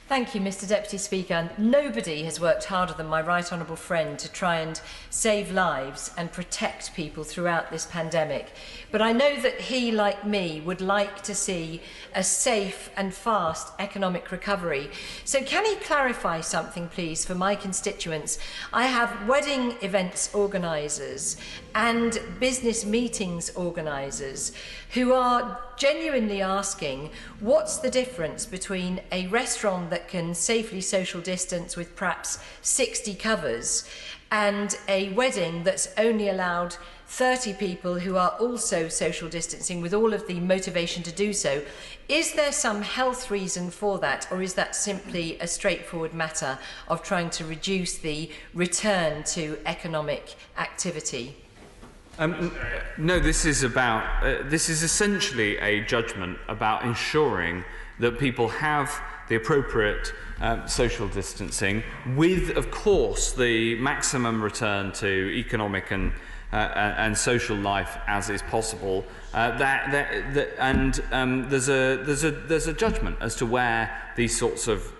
Thank you, Mr. Deputy Speaker. Nobody has worked harder than my right honourable friend to try and save lives and protect people throughout this pandemic. But I know that he, like me, would like to see a safe and fast economic recovery. So can he clarify something, please, for my constituents? I have wedding events organisers and business meetings organisers who are genuinely asking, what's the difference between a restaurant that can safely social distance with perhaps 60 covers and a wedding that's only allowed 30 people who are also social distancing with all of the motivation to do so? Is there some health reason for that, or is that simply a straightforward matter of trying to reduce the return to economic activity? No, this is essentially a judgment about ensuring that people have the appropriate social distancing with, of course, the maximum return to economic and social life as is possible. There's a judgment as to where these sorts of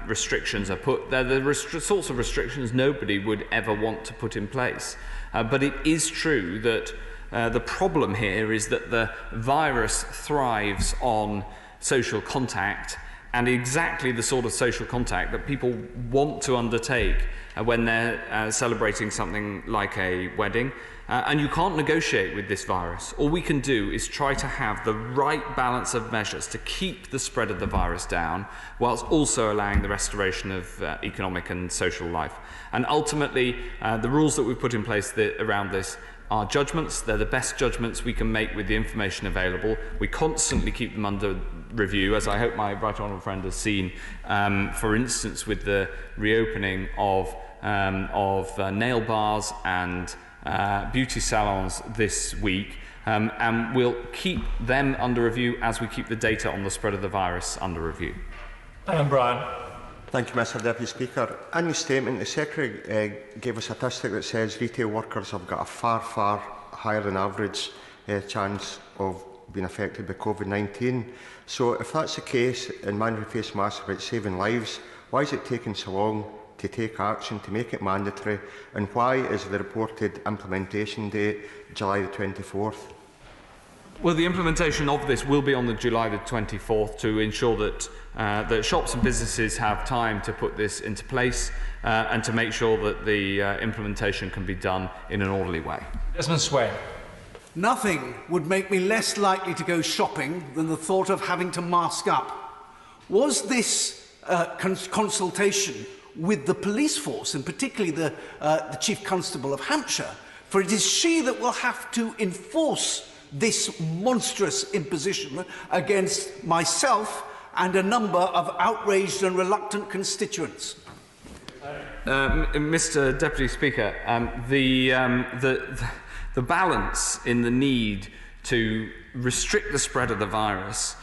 restrictions are put. They're the sorts of restrictions nobody would ever want to put in place. But it is true that the problem here is that the virus thrives on social contact, and exactly the sort of social contact that people want to undertake when they're celebrating something like a wedding. And you can't negotiate with this virus. All we can do is try to have the right balance of measures to keep the spread of the virus down, whilst also allowing the restoration of economic and social life. And ultimately, the rules that we've put in place around this are judgments. They're the best judgments we can make with the information available. We constantly keep them under review, as I hope my right honourable friend has seen, for instance, with the reopening of nail bars and beauty salons this week, and we'll keep them under review as we keep the data on the spread of the virus under review. Alan Bryan. Thank you, Mr. Deputy Speaker. In the statement, the Secretary gave a statistic that says retail workers have got a far higher than average chance of being affected by COVID-19. So if that's the case and mandatory face masks are about saving lives, why is it taking so long to take action to make it mandatory, and why is the reported implementation date July the 24th? Well, the implementation of this will be on the July the 24th to ensure that that shops and businesses have time to put this into place and to make sure that the implementation can be done in an orderly way. Desmond Swayne. Nothing would make me less likely to go shopping than the thought of having to mask up. Was this consultation with the police force, and particularly the Chief Constable of Hampshire? For it is she that will have to enforce this monstrous imposition against myself and a number of outraged and reluctant constituents. Mr. Deputy Speaker, the balance in the need to restrict the spread of the virus,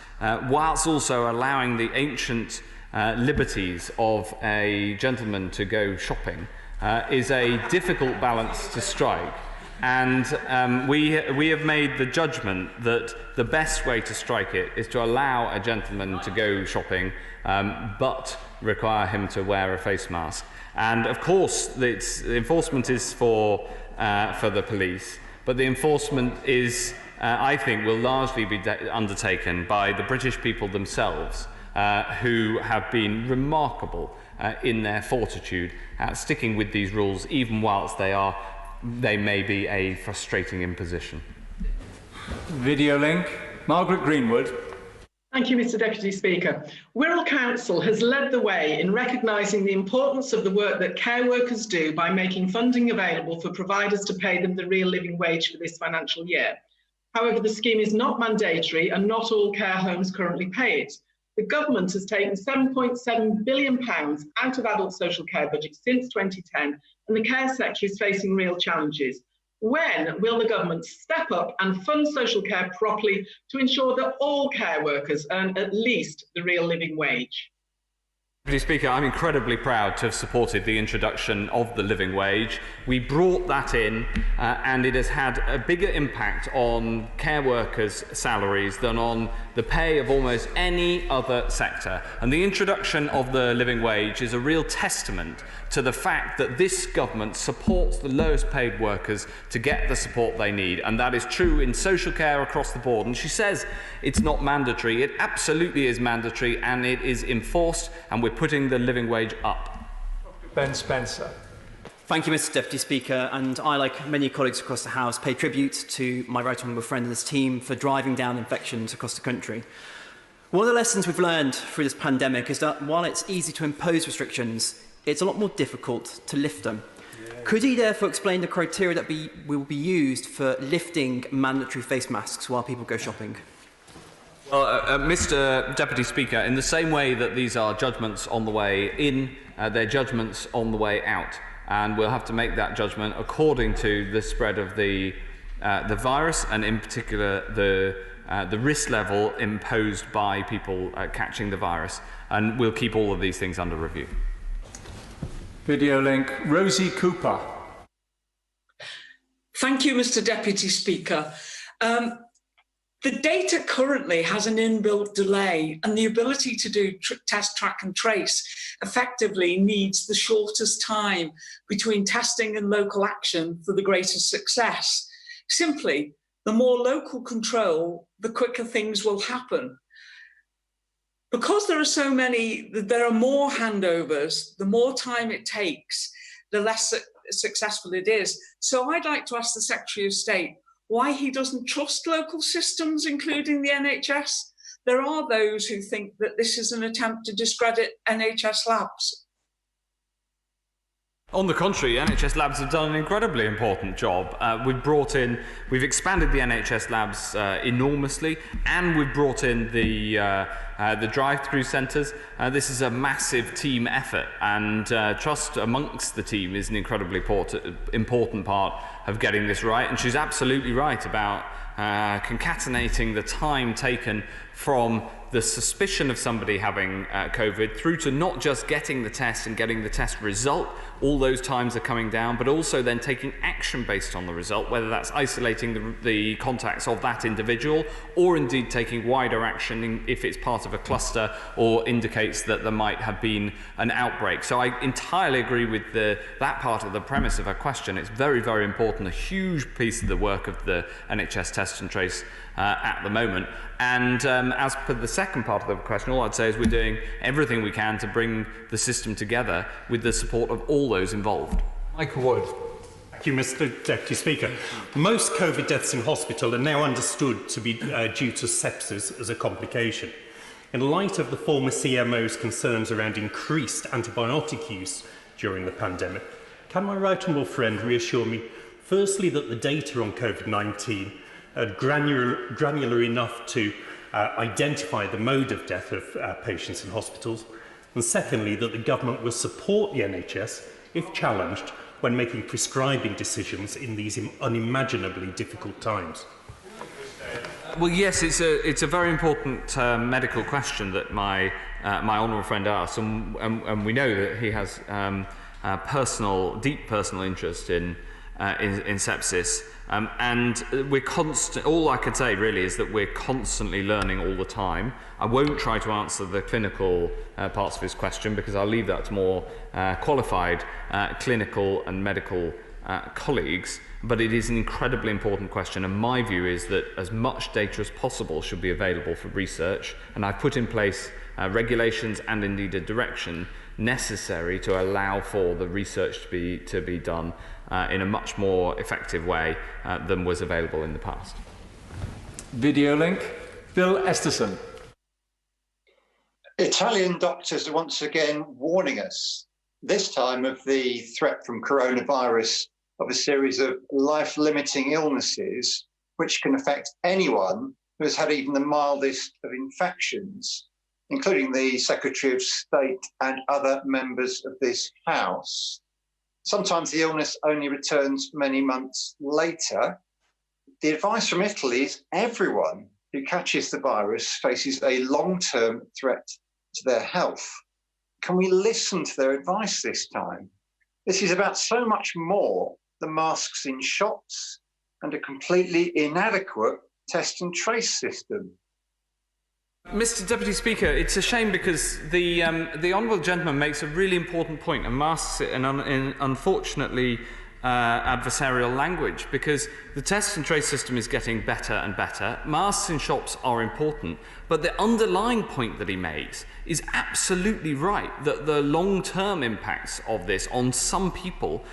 whilst also allowing the ancient liberties of a gentleman to go shopping, is a difficult balance to strike. And we have made the judgment that the best way to strike it is to allow a gentleman to go shopping, but require him to wear a face mask. And of course, the enforcement is for the police, but the enforcement is, I think, will largely be undertaken by the British people themselves, who have been remarkable in their fortitude at sticking with these rules, even whilst they may be a frustrating imposition. Video link. Margaret Greenwood. Thank you, Mr Deputy Speaker. Wirral Council has led the way in recognising the importance of the work that care workers do by making funding available for providers to pay them the real living wage for this financial year. However, the scheme is not mandatory and not all care homes currently pay it. The government has taken £7.7 billion out of adult social care budgets since 2010, and the care sector is facing real challenges. When will the government step up and fund social care properly to ensure that all care workers earn at least the real living wage? Deputy Speaker, I'm incredibly proud to have supported the introduction of the living wage. We brought that in and it has had a bigger impact on care workers' salaries than on the pay of almost any other sector. And the introduction of the living wage is a real testament to the fact that this government supports the lowest paid workers to get the support they need. And that is true in social care across the board. And she says it's not mandatory. It absolutely is mandatory and it is enforced, and we're putting the living wage up. Ben Spencer. Thank you, Mr Deputy Speaker, and I, like many colleagues across the House, pay tribute to my right honourable friend and his team for driving down infections across the country. One of the lessons we've learned through this pandemic is that while it's easy to impose restrictions, it's a lot more difficult to lift them. Could he therefore explain the criteria that will be used for lifting mandatory face masks while people go shopping? Well, Mr Deputy Speaker, in the same way that these are judgments on the way in, they're judgments on the way out. And we'll have to make that judgment according to the spread of the virus, and in particular the risk level imposed by people catching the virus. And we'll keep all of these things under review. Video link, Rosie Cooper. Thank you, Mr Deputy Speaker. The data currently has an inbuilt delay, and the ability to do test, track and trace effectively needs the shortest time between testing and local action for the greatest success. Simply, the more local control, the quicker things will happen. Because there are more handovers, the more time it takes, the less successful it is. So I'd like to ask the Secretary of State why he doesn't trust local systems, including the NHS. There are those who think that this is an attempt to discredit NHS labs. On the contrary, NHS labs have done an incredibly important job. We've expanded the NHS labs enormously, and we've brought in the drive-through centres. This is a massive team effort, and trust amongst the team is an incredibly important part of getting this right. And she's absolutely right about concatenating the time taken from the suspicion of somebody having COVID through to not just getting the test and getting the test result. All those times are coming down, but also then taking action based on the result, whether that's isolating the contacts of that individual or indeed taking wider action if it's part of a cluster or indicates that there might have been an outbreak. So I entirely agree with that part of the premise of her question. It's very, very important, a huge piece of the work of the NHS Test and Trace at the moment. And as per the second part of the question, all I'd say is we're doing everything we can to bring the system together with the support of all those involved. Michael Wood. Thank you, Mr Deputy Speaker. Most COVID deaths in hospital are now understood to be due to sepsis as a complication. In light of the former CMO's concerns around increased antibiotic use during the pandemic, can my right honourable friend reassure me, firstly, that the data on COVID-19 are granular enough to identify the mode of death of patients in hospitals, and secondly, that the government will support the NHS, if challenged, when making prescribing decisions in these unimaginably difficult times? Well, yes, it's a very important medical question that my honourable friend asked, and we know that he has deep personal interest in sepsis. And all I can say really is that we're constantly learning all the time. I won't try to answer the clinical parts of his question because I'll leave that to more qualified clinical and medical colleagues, but it is an incredibly important question, and my view is that as much data as possible should be available for research, and I've put in place regulations and indeed a direction necessary to allow for the research to be done in a much more effective way than was available in the past. Video link, Bill Esterson. Italian doctors are once again warning us, this time of the threat from coronavirus of a series of life-limiting illnesses which can affect anyone who has had even the mildest of infections, including the Secretary of State and other members of this House. Sometimes the illness only returns many months later. The advice from Italy is everyone who catches the virus faces a long-term threat to their health. Can we listen to their advice this time? This is about so much more than masks in shops and a completely inadequate test and trace system. Mr. Deputy Speaker, it's a shame because the honourable gentleman makes a really important point and masks it in unfortunately adversarial language, because the test and trace system is getting better and better. Masks in shops are important, but the underlying point that he makes is absolutely right, that the long-term impacts of this on some people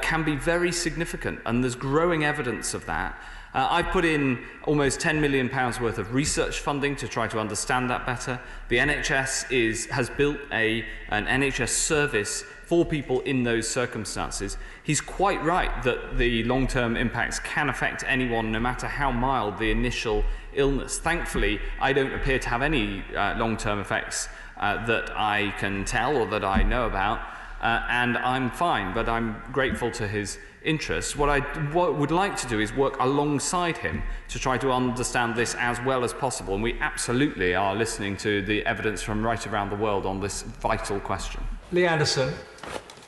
can be very significant, and there's growing evidence of that. I've put in almost £10 million worth of research funding to try to understand that better. The NHS has built an NHS service for people in those circumstances. He's quite right that the long-term impacts can affect anyone, no matter how mild the initial illness. Thankfully, I don't appear to have any long-term effects that I can tell or that I know about, and I'm fine, but I'm grateful to his interests. What I would like to do is work alongside him to try to understand this as well as possible, and we absolutely are listening to the evidence from right around the world on this vital question. Lee Anderson.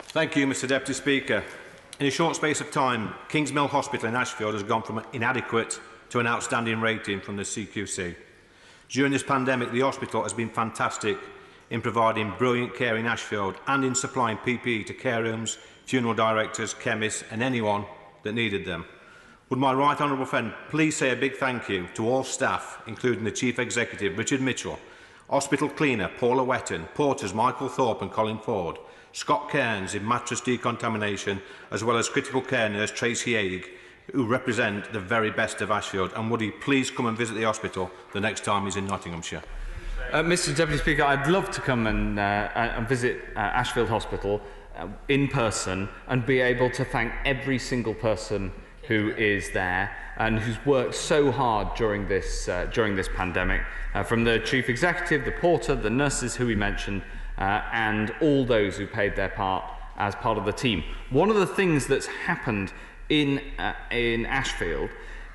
Thank you, Mr. Deputy Speaker. In a short space of time, Kingsmill Hospital in Ashfield has gone from inadequate to an outstanding rating from the CQC. During this pandemic, the hospital has been fantastic in providing brilliant care in Ashfield and in supplying PPE to care homes, funeral directors, chemists and anyone that needed them. Would my right honourable friend please say a big thank you to all staff, including the Chief Executive, Richard Mitchell, hospital cleaner, Paula Wetton, porters, Michael Thorpe and Colin Ford, Scott Cairns in mattress decontamination, as well as critical care nurse Tracy Haig, who represent the very best of Ashfield, and would he please come and visit the hospital the next time he's in Nottinghamshire? Mr. Deputy Speaker, I'd love to come and visit Ashfield Hospital in person and be able to thank every single person who is there and who's worked so hard during this pandemic, from the Chief Executive, the porter, the nurses who we mentioned, and all those who played their part as part of the team. One of the things that's happened in Ashfield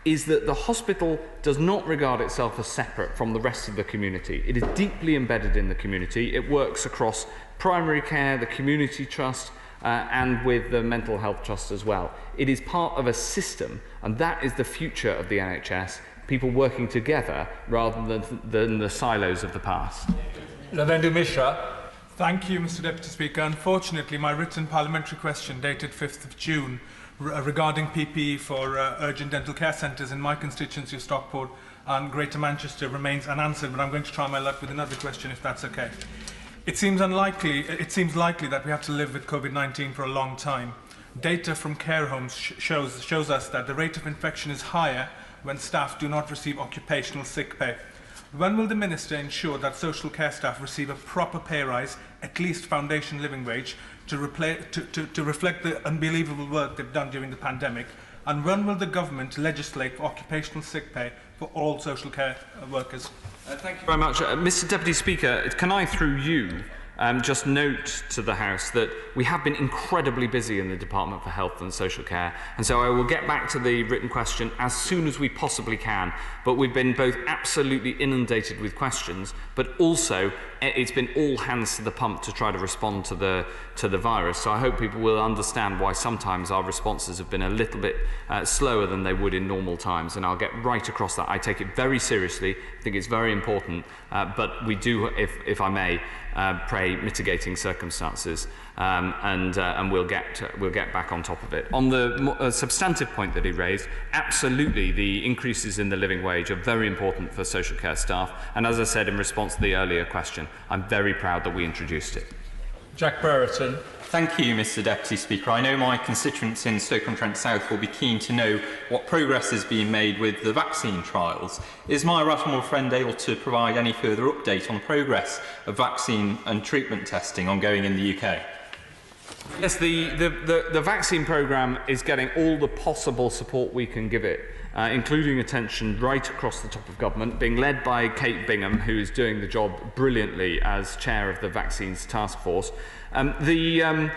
is that the hospital does not regard itself as separate from the rest of the community. It is deeply embedded in the community. It works across primary care, the community trust, and with the mental health trust as well. It is part of a system, and that is the future of the NHS, people working together rather than the silos of the past. Lavendu Mishra. Thank you, Mr. Deputy Speaker. Unfortunately, my written parliamentary question dated 5th of June regarding PPE for urgent dental care centres in my constituency of Stockport and Greater Manchester remains unanswered, but I'm going to try my luck with another question if that's okay. It seems likely that we have to live with COVID-19 for a long time. Data from care homes shows us that the rate of infection is higher when staff do not receive occupational sick pay. When will the Minister ensure that social care staff receive a proper pay rise, at least foundation living wage, to reflect the unbelievable work they've done during the pandemic? And when will the government legislate for occupational sick pay for all social care workers? Thank you very much. Mr. Deputy Speaker, can I, through you, just note to the House that we have been incredibly busy in the Department for Health and Social Care, and so I will get back to the written question as soon as we possibly can, but we've been both absolutely inundated with questions, but also it's been all hands to the pump to try to respond to the virus, so I hope people will understand why sometimes our responses have been a little bit slower than they would in normal times, and I'll get right across that. I take it very seriously, I think it's very important, but we do, if I may, pray mitigating circumstances, and we'll get back on top of it. On the substantive point that he raised, absolutely the increases in the living wage are very important for social care staff, and as I said in response to the earlier question, I'm very proud that we introduced it. Jack Brereton. Thank you, Mr Deputy Speaker. I know my constituents in Stoke-on-Trent South will be keen to know what progress is being made with the vaccine trials. Is my right honourable friend able to provide any further update on the progress of vaccine and treatment testing ongoing in the UK? Yes, the vaccine programme is getting all the possible support we can give it, including attention right across the top of government, being led by Kate Bingham, who is doing the job brilliantly as chair of the Vaccines Task Force. The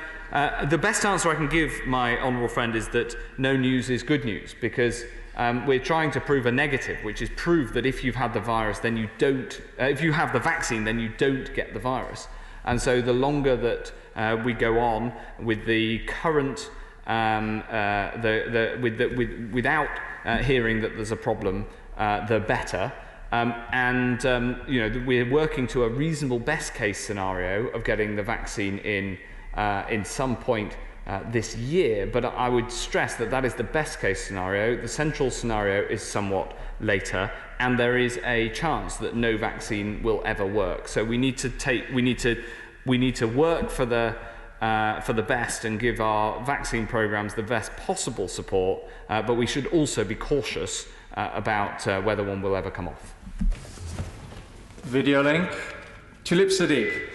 best answer I can give my honourable friend is that no news is good news, because we're trying to prove a negative, which is prove that if you've had the virus, then you don't. If you have the vaccine, then you don't get the virus. And so the longer that we go on with the current, without hearing that there's a problem, the better. We're working to a reasonable best case scenario of getting the vaccine in some point this year, but I would stress that that is the best case scenario. The central scenario is somewhat later, and there is a chance that no vaccine will ever work. So we need to work for the best and give our vaccine programs the best possible support, but we should also be cautious about whether one will ever come off. Video link. Tulip Sadiq.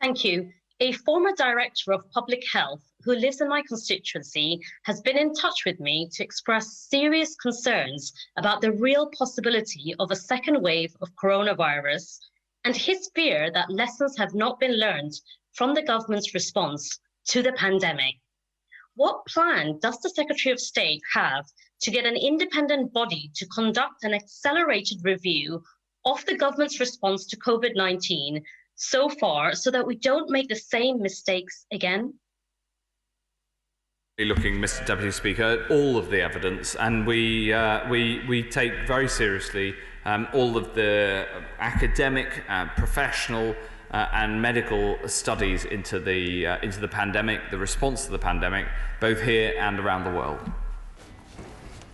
Thank you. A former director of public health who lives in my constituency has been in touch with me to express serious concerns about the real possibility of a second wave of coronavirus and his fear that lessons have not been learned from the government's response to the pandemic. What plan does the Secretary of State have to get an independent body to conduct an accelerated review of the government's response to COVID-19 so far, so that we don't make the same mistakes again? Looking, Mr Deputy Speaker, at all of the evidence, and we take very seriously all of the academic, professional and medical studies into the pandemic, the response to the pandemic, both here and around the world.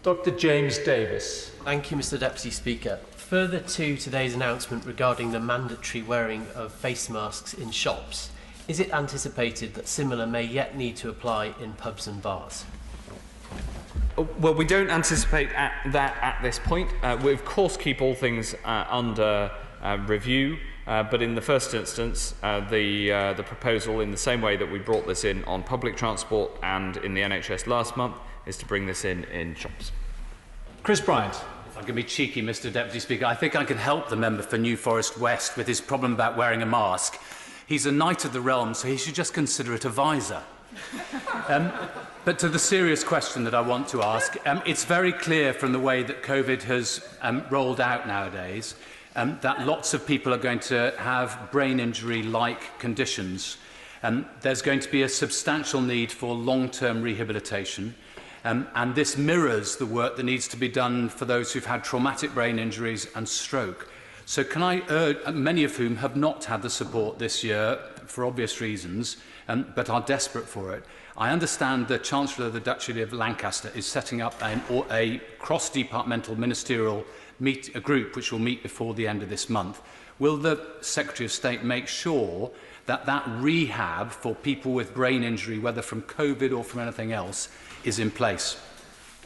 Dr. James Davis. Thank you, Mr Deputy Speaker. Further to today's announcement regarding the mandatory wearing of face masks in shops, is it anticipated that similar may yet need to apply in pubs and bars? Well, we don't anticipate that at this point. We, of course, keep all things under review, but in the first instance, the proposal, in the same way that we brought this in on public transport and in the NHS last month, is to bring this in shops. Chris Bryant. If I can be cheeky, Mr Deputy Speaker, I think I can help the member for New Forest West with his problem about wearing a mask. He's a knight of the realm, so he should just consider it a visor. But to the serious question that I want to ask, it's very clear from the way that COVID has rolled out nowadays that lots of people are going to have brain injury-like conditions. There's going to be a substantial need for long-term rehabilitation. And this mirrors the work that needs to be done for those who've had traumatic brain injuries and stroke. So can I urge, many of whom have not had the support this year for obvious reasons, but are desperate for it. I understand the Chancellor of the Duchy of Lancaster is setting up a cross-departmental ministerial group which will meet before the end of this month. Will the Secretary of State make sure that that rehab for people with brain injury, whether from COVID or from anything else, is in place?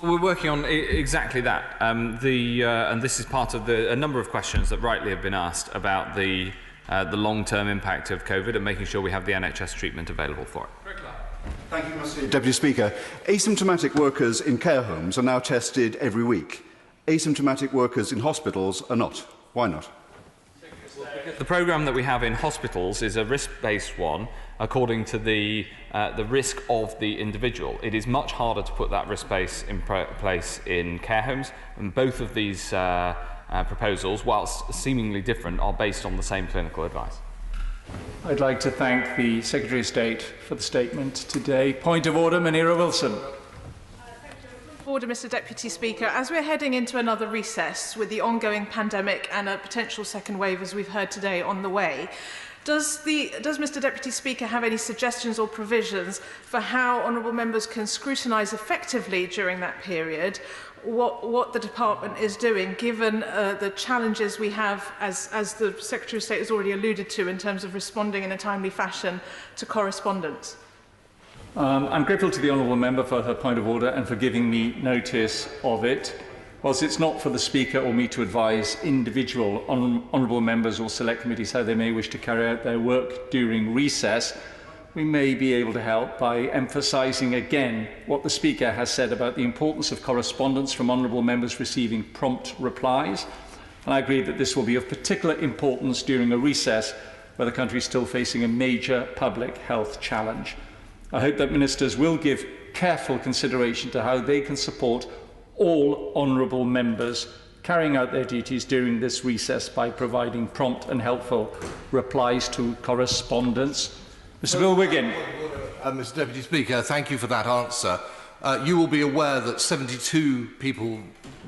We're working on exactly that. And this is part of a number of questions that rightly have been asked about the long-term impact of COVID and making sure we have the NHS treatment available for it. Thank you, Mr Deputy Speaker. Asymptomatic workers in care homes are now tested every week. Asymptomatic workers in hospitals are not. Why not? The programme that we have in hospitals is a risk-based one according to the risk of the individual. It is much harder to put that risk base in place in care homes, and both of these proposals, whilst seemingly different, are based on the same clinical advice. I'd like to thank the Secretary of State for the statement today. Point of order, Munira Wilson. Order, Mr Deputy Speaker. As we're heading into another recess with the ongoing pandemic and a potential second wave, as we've heard today, on the way, Does Mr Deputy Speaker have any suggestions or provisions for how honourable members can scrutinise effectively during that period what the department is doing, given the challenges we have, as the Secretary of State has already alluded to, in terms of responding in a timely fashion to correspondence? I'm grateful to the honourable member for her point of order and for giving me notice of it. Whilst it's not for the Speaker or me to advise individual honourable members or select committees how they may wish to carry out their work during recess, we may be able to help by emphasising again what the Speaker has said about the importance of correspondence from honourable members receiving prompt replies. And I agree that this will be of particular importance during a recess where the country is still facing a major public health challenge. I hope that ministers will give careful consideration to how they can support all honourable members carrying out their duties during this recess by providing prompt and helpful replies to correspondence. Mr Bill Wiggin. Mr Deputy Speaker, thank you for that answer. You will be aware that 72 people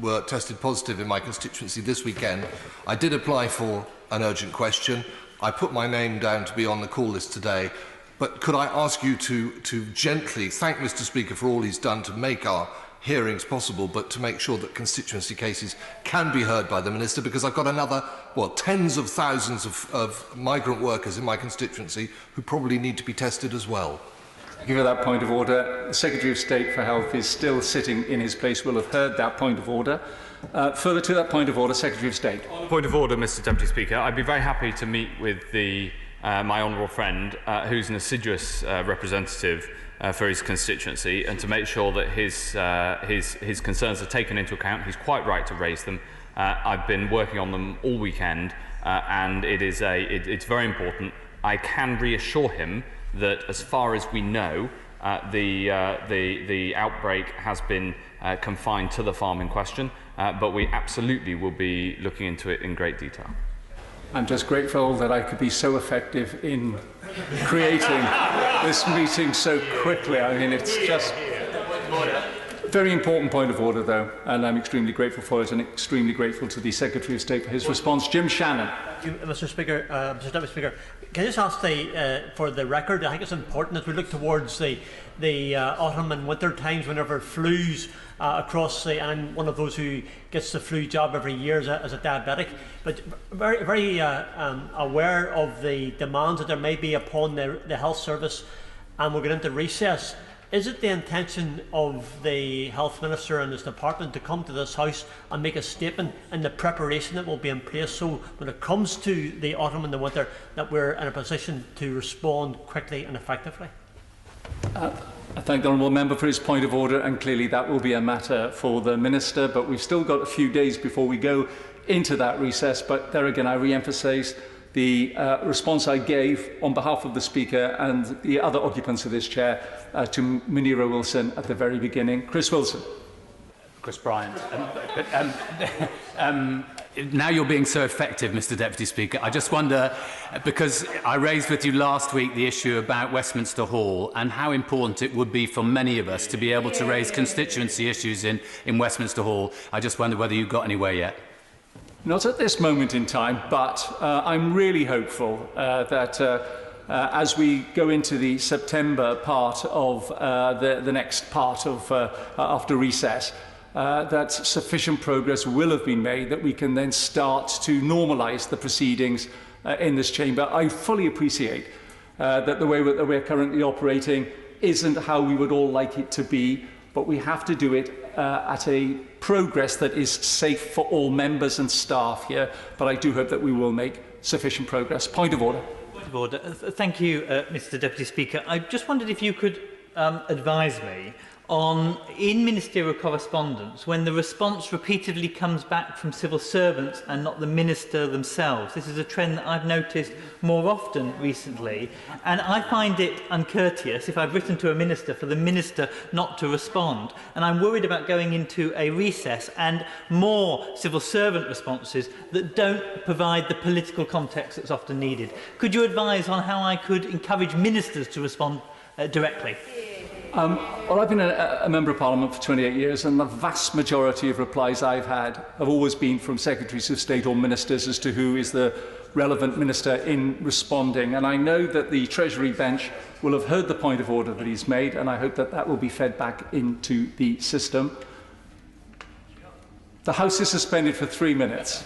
were tested positive in my constituency this weekend. I did apply for an urgent question. I put my name down to be on the call list today. But could I ask you to gently thank Mr Speaker for all he's done to make our hearings possible, but to make sure that constituency cases can be heard by the Minister, because I've got another, well, tens of thousands of migrant workers in my constituency who probably need to be tested as well. Thank you for that point of order. The Secretary of State for Health is still sitting in his place, will have heard that point of order. Further to that point of order, Secretary of State. Point of order, Mr Deputy Speaker. I'd be very happy to meet with my honourable friend, who's an assiduous representative for his constituency, and to make sure that his concerns are taken into account. He's quite right to raise them. I've been working on them all weekend, and it's very important. I can reassure him that, as far as we know, the outbreak has been confined to the farm in question, but we absolutely will be looking into it in great detail. I'm just grateful that I could be so effective in creating this meeting so quickly. I mean, it's just a very important point of order, though, and I'm extremely grateful for it, and extremely grateful to the Secretary of State for his response. Jim Shannon. Thank you, Mr. Speaker. Mr. Deputy Speaker, can I just ask for the record? I think it's important as we look towards the autumn and winter times, whenever flus across and I'm one of those who gets the flu jab every year as a diabetic, but very aware of the demands that there may be upon the health service, and we'll get into recess. Is it the intention of the Health Minister and his department to come to this House and make a statement in the preparation that will be in place, so when it comes to the autumn and the winter, that we're in a position to respond quickly and effectively? I thank the honourable member for his point of order, and clearly that will be a matter for the Minister, but we've still got a few days before we go into that recess. But there again, I re-emphasise the response I gave on behalf of the Speaker and the other occupants of this chair to Munira Wilson at the very beginning. Chris Wilson. Chris Bryant. Now you're being so effective, Mr Deputy Speaker. I just wonder, because I raised with you last week the issue about Westminster Hall and how important it would be for many of us to be able to raise constituency issues in Westminster Hall. I just wonder whether you've got anywhere yet. Not at this moment in time, but I'm really hopeful that as we go into the September part of the next part of after recess, that sufficient progress will have been made that we can then start to normalise the proceedings in this chamber. I fully appreciate that the way that we're currently operating isn't how we would all like it to be, but we have to do it at a progress that is safe for all members and staff here. But I do hope that we will make sufficient progress. Point of order. Point of order. Thank you, Mr Deputy Speaker. I just wondered if you could advise me on, in ministerial correspondence, when the response repeatedly comes back from civil servants and not the minister themselves. This is a trend that I've noticed more often recently, and I find it uncourteous, if I've written to a minister, for the minister not to respond. And I'm worried about going into a recess and more civil servant responses that don't provide the political context that's often needed. Could you advise on how I could encourage ministers to respond directly? Well, I've been a Member of Parliament for 28 years, and the vast majority of replies I've had have always been from Secretaries of State or Ministers as to who is the relevant minister in responding. And I know that the Treasury bench will have heard the point of order that he's made, and I hope that that will be fed back into the system. The House is suspended for 3 minutes.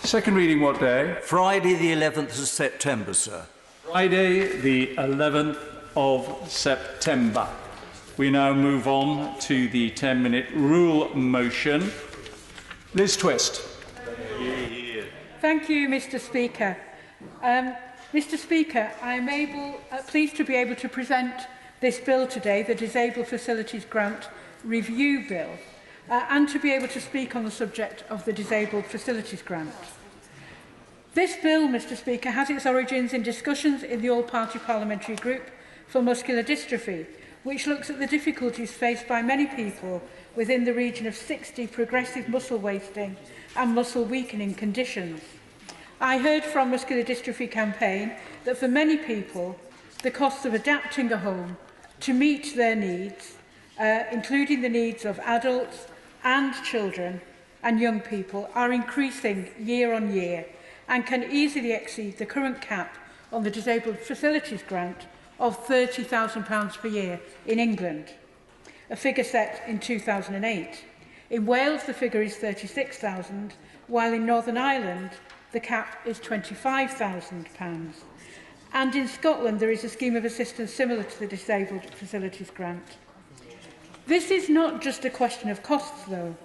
Second reading what day? Friday the 11th of September, sir. Friday the 11th of September. We now move on to the 10-minute rule motion. Liz Twist. Thank you, Mr. Speaker. Mr. Speaker, I am pleased to be able to present this bill today, the Disabled Facilities Grant Review Bill, and to be able to speak on the subject of the Disabled Facilities Grant. This bill, Mr. Speaker, has its origins in discussions in the All-Party Parliamentary Group for Muscular Dystrophy, which looks at the difficulties faced by many people within the region of 60 progressive muscle wasting and muscle weakening conditions. I heard from Muscular Dystrophy Campaign that for many people, the costs of adapting a home to meet their needs, including the needs of adults and children and young people, are increasing year on year and can easily exceed the current cap on the Disabled Facilities Grant of £30,000 per year in England, a figure set in 2008. In Wales, the figure is £36,000, while in Northern Ireland, the cap is £25,000. And in Scotland, there is a scheme of assistance similar to the Disabled Facilities Grant. This is not just a question of costs, though.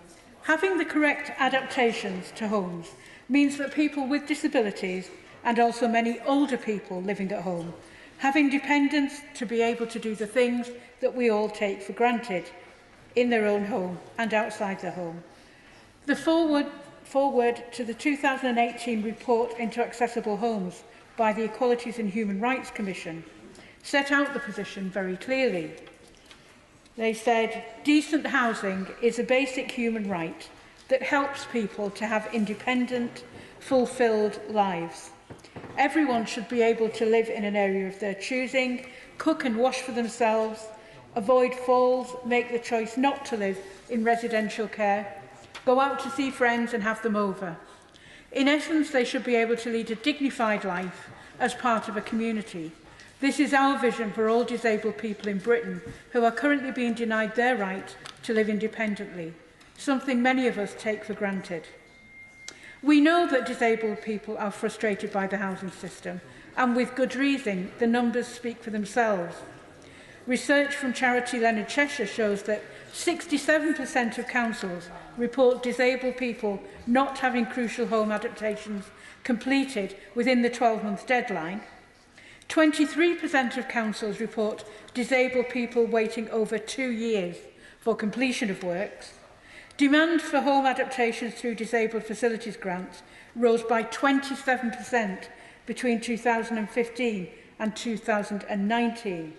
Having the correct adaptations to homes means that people with disabilities, and also many older people living at home, having dependents to be able to do the things that we all take for granted in their own home and outside their home. The forward to the 2018 report into accessible homes by the Equalities and Human Rights Commission set out the position very clearly. They said, decent housing is a basic human right that helps people to have independent, fulfilled lives. Everyone should be able to live in an area of their choosing, cook and wash for themselves, avoid falls, make the choice not to live in residential care, go out to see friends and have them over. In essence, they should be able to lead a dignified life as part of a community. This is our vision for all disabled people in Britain who are currently being denied their right to live independently, something many of us take for granted. We know that disabled people are frustrated by the housing system, and with good reason. The numbers speak for themselves. Research from charity Leonard Cheshire shows that 67% of councils report disabled people not having crucial home adaptations completed within the 12-month deadline. 23% of councils report disabled people waiting over 2 years for completion of works. Demand for home adaptations through disabled facilities grants rose by 27% between 2015 and 2019.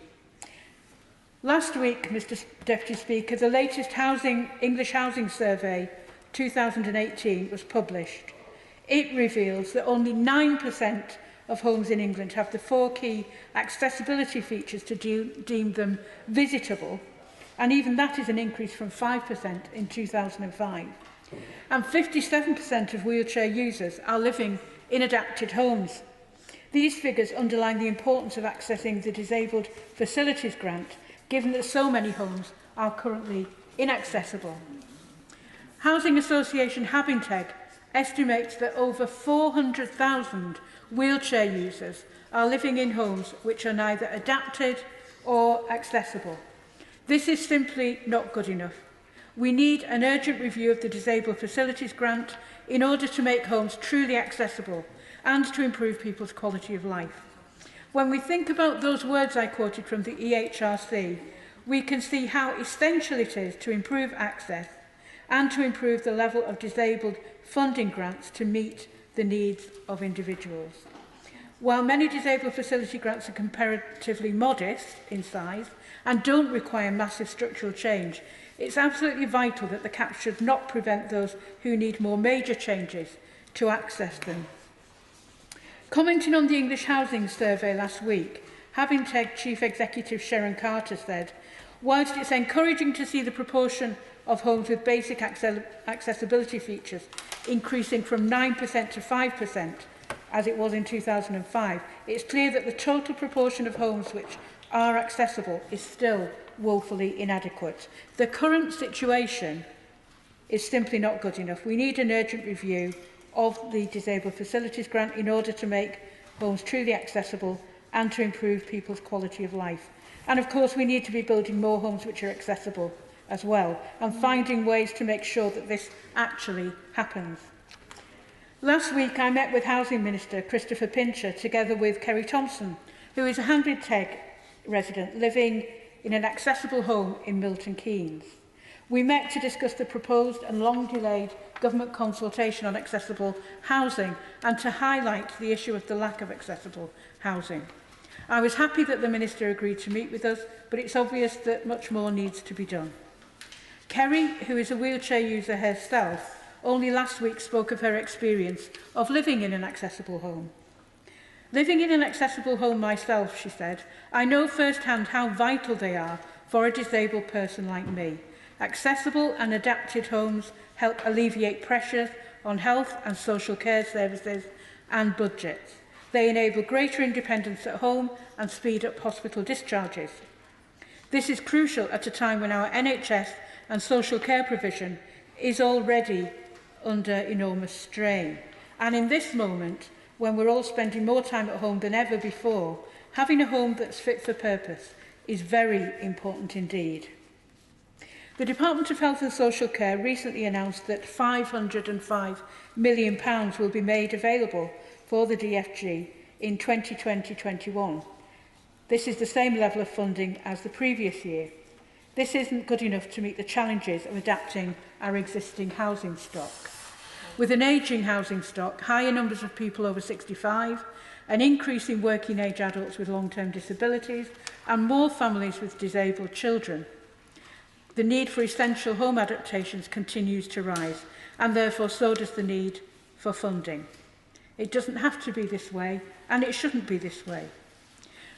Last week, Mr. Deputy Speaker, the latest English Housing Survey 2018 was published. It reveals that only 9% of homes in England have the 4 key accessibility features to deem them visitable, and even that is an increase from 5% in 2005. And 57% of wheelchair users are living in adapted homes. These figures underline the importance of accessing the Disabled Facilities Grant, given that so many homes are currently inaccessible. Housing Association Habinteg estimates that over 400,000 wheelchair users are living in homes which are neither adapted or accessible. This is simply not good enough. We need an urgent review of the Disabled Facilities Grant in order to make homes truly accessible and to improve people's quality of life. When we think about those words I quoted from the EHRC, we can see how essential it is to improve access and to improve the level of disabled funding grants to meet the needs of individuals. While many disabled facility grants are comparatively modest in size and don't require massive structural change, it's absolutely vital that the cap should not prevent those who need more major changes to access them. Commenting on the English Housing Survey last week, Habinteg Chief Executive Sharon Carter said, whilst it's encouraging to see the proportion of homes with basic accessibility features increasing from 9% to 5%, as it was in 2005, it's clear that the total proportion of homes which are accessible is still woefully inadequate. The current situation is simply not good enough. We need an urgent review of the Disabled Facilities Grant in order to make homes truly accessible and to improve people's quality of life. And of course, we need to be building more homes which are accessible as well, and finding ways to make sure that this actually happens. Last week, I met with Housing Minister Christopher Pincher, together with Kerry Thompson, who is a Handed-Teg resident living in an accessible home in Milton Keynes. We met to discuss the proposed and long-delayed government consultation on accessible housing and to highlight the issue of the lack of accessible housing. I was happy that the Minister agreed to meet with us, but it's obvious that much more needs to be done. Kerry, who is a wheelchair user herself, only last week spoke of her experience of living in an accessible home. Living in an accessible home myself, she said, I know firsthand how vital they are for a disabled person like me. Accessible and adapted homes help alleviate pressures on health and social care services and budgets. They enable greater independence at home and speed up hospital discharges. This is crucial at a time when our NHS and social care provision is already under enormous strain. And in this moment, when we're all spending more time at home than ever before, having a home that's fit for purpose is very important indeed. The Department of Health and Social Care recently announced that £505 million will be made available for the DFG in 2020-21. This is the same level of funding as the previous year. This isn't good enough to meet the challenges of adapting our existing housing stock. With an ageing housing stock, higher numbers of people over 65, an increase in working age adults with long-term disabilities, and more families with disabled children, the need for essential home adaptations continues to rise, and therefore so does the need for funding. It doesn't have to be this way, and it shouldn't be this way.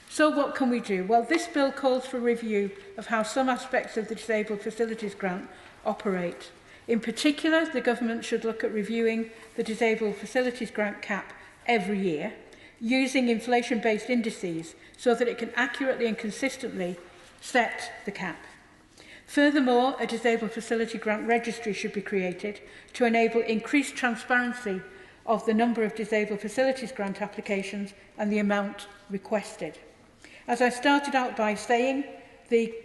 So what can we do? Well, this bill calls for a review of how some aspects of the Disabled Facilities Grant operate. In particular, the government should look at reviewing the Disabled Facilities Grant cap every year, using inflation-based indices so that it can accurately and consistently set the cap. Furthermore, a Disabled Facility Grant Registry should be created to enable increased transparency of the number of Disabled Facilities Grant applications and the amount requested. As I started out by saying, the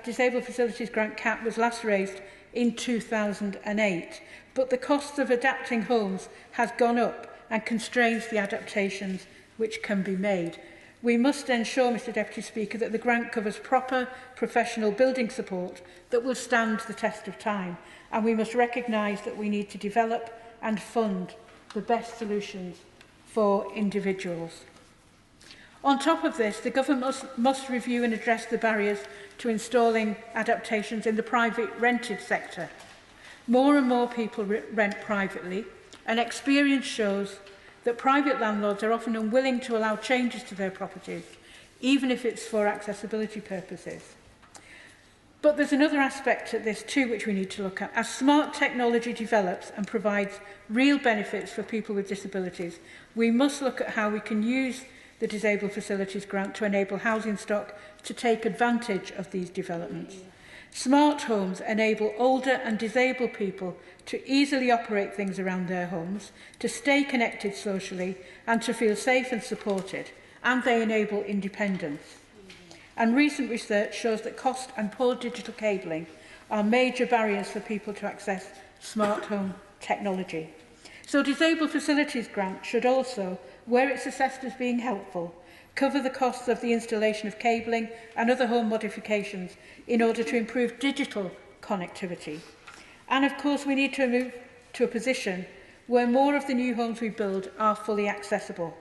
Disabled Facilities Grant cap was last raised in 2008, but the cost of adapting homes has gone up and constrains the adaptations which can be made. We must ensure, Mr Deputy Speaker, that the grant covers proper professional building support that will stand the test of time, and we must recognise that we need to develop and fund the best solutions for individuals. On top of this, the government must review and address the barriers to installing adaptations in the private rented sector. More and more people rent privately, and experience shows that private landlords are often unwilling to allow changes to their properties, even if it's for accessibility purposes. But there's another aspect to this too which we need to look at. As smart technology develops and provides real benefits for people with disabilities, we must look at how we can use the Disabled Facilities Grant to enable housing stock to take advantage of these developments. Smart homes enable older and disabled people to easily operate things around their homes, to stay connected socially and to feel safe and supported, and they enable independence. And recent research shows that cost and poor digital cabling are major barriers for people to access smart home technology. So Disabled Facilities Grant should also, where it's assessed as being helpful, cover the costs of the installation of cabling and other home modifications in order to improve digital connectivity. And of course, we need to move to a position where more of the new homes we build are fully accessible.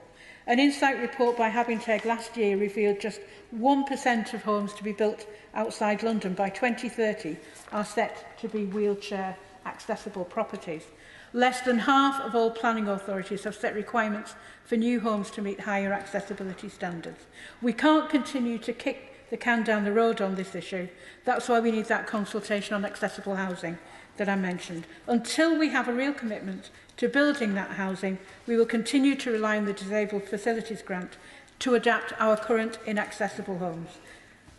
An insight report by Habinteg last year revealed just 1% of homes to be built outside London by 2030 are set to be wheelchair accessible properties. Less than half of all planning authorities have set requirements for new homes to meet higher accessibility standards. We can't continue to kick the can down the road on this issue. That's why we need that consultation on accessible housing that I mentioned. Until we have a real commitment to building that housing, we will continue to rely on the Disabled Facilities Grant to adapt our current inaccessible homes.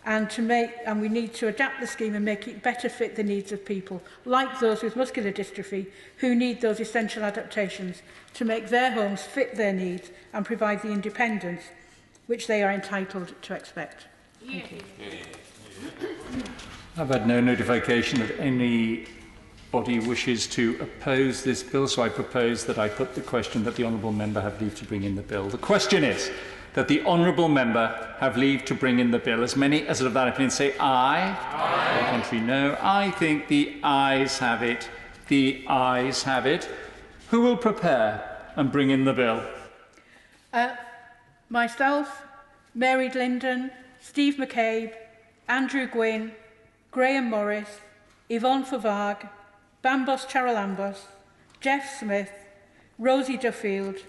And we need to adapt the scheme and make it better fit the needs of people, like those with muscular dystrophy, who need those essential adaptations to make their homes fit their needs and provide the independence which they are entitled to expect. Thank you. I've had no notification that anybody wishes to oppose this bill, so I propose that I put the question that the honourable member have leave to bring in the bill. The question is that the honourable member have leave to bring in the bill. As many as of that opinion say aye. Aye. Contrary, no. I think the ayes have it. The ayes have it. Who will prepare and bring in the bill? Myself, Mary Linden, Steve McCabe, Andrew Gwynn, Graham Morris, Yvonne Favag, Bambos Charalambos, Jeff Smith, Rosie Duffield,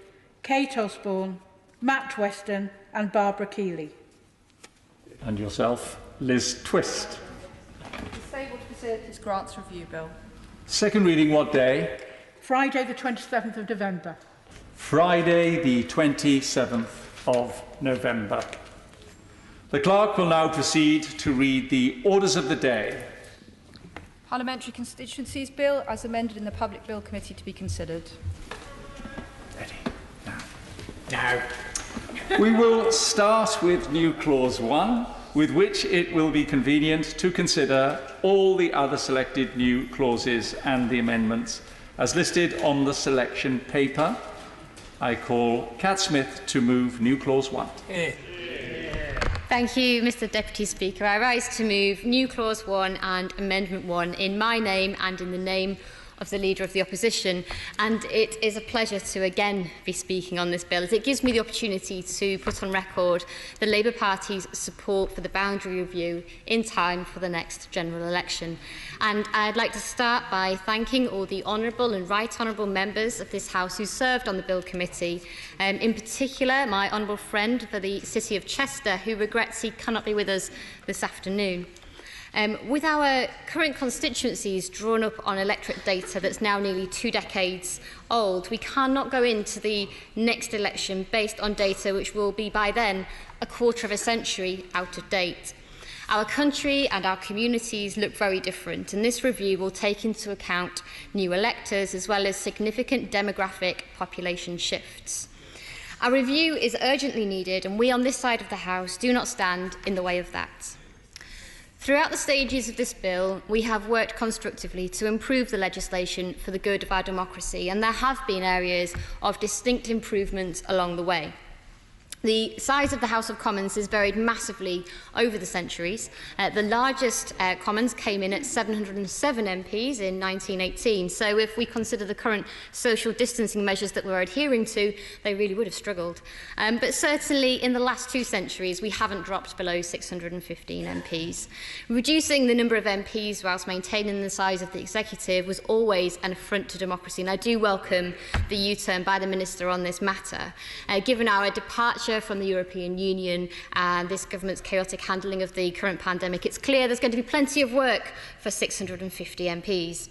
Kate Osborne, Matt Weston and Barbara Keeley. And yourself, Liz Twist. Disabled Facilities Grants Review Bill. Second reading what day? Friday the 27th of November. Friday the 27th of November. The clerk will now proceed to read the orders of the day. Parliamentary Constituencies Bill as amended in the Public Bill Committee to be considered. Now. We will start with new clause 1, with which it will be convenient to consider all the other selected new clauses and the amendments as listed on the selection paper. I call Cat Smith to move new clause 1. Thank you, Mr. Deputy Speaker. I rise to move new clause 1 and amendment 1 in my name and in the name of the Leader of the Opposition, and it is a pleasure to again be speaking on this bill, as it gives me the opportunity to put on record the Labour Party's support for the boundary review in time for the next general election. And I'd like to start by thanking all the honourable and right honourable members of this House who served on the Bill Committee, in particular my honourable friend for the City of Chester, who regrets he cannot be with us this afternoon. With our current constituencies drawn up on electorate data that's now nearly 2 decades old, we cannot go into the next election based on data which will be by then a quarter of a century out of date. Our country and our communities look very different, and this review will take into account new electors as well as significant demographic population shifts. Our review is urgently needed, and we on this side of the House do not stand in the way of that. Throughout the stages of this bill, we have worked constructively to improve the legislation for the good of our democracy, and there have been areas of distinct improvement along the way. The size of the House of Commons has varied massively over the centuries. The largest Commons came in at 707 MPs in 1918, so if we consider the current social distancing measures that we're adhering to, they really would have struggled. But certainly in the last 2 centuries, we haven't dropped below 615 MPs. Reducing the number of MPs whilst maintaining the size of the executive was always an affront to democracy, and I do welcome the U-turn by the Minister on this matter. Given our departure from the European Union and this government's chaotic handling of the current pandemic, it's clear there's going to be plenty of work for 650 MPs.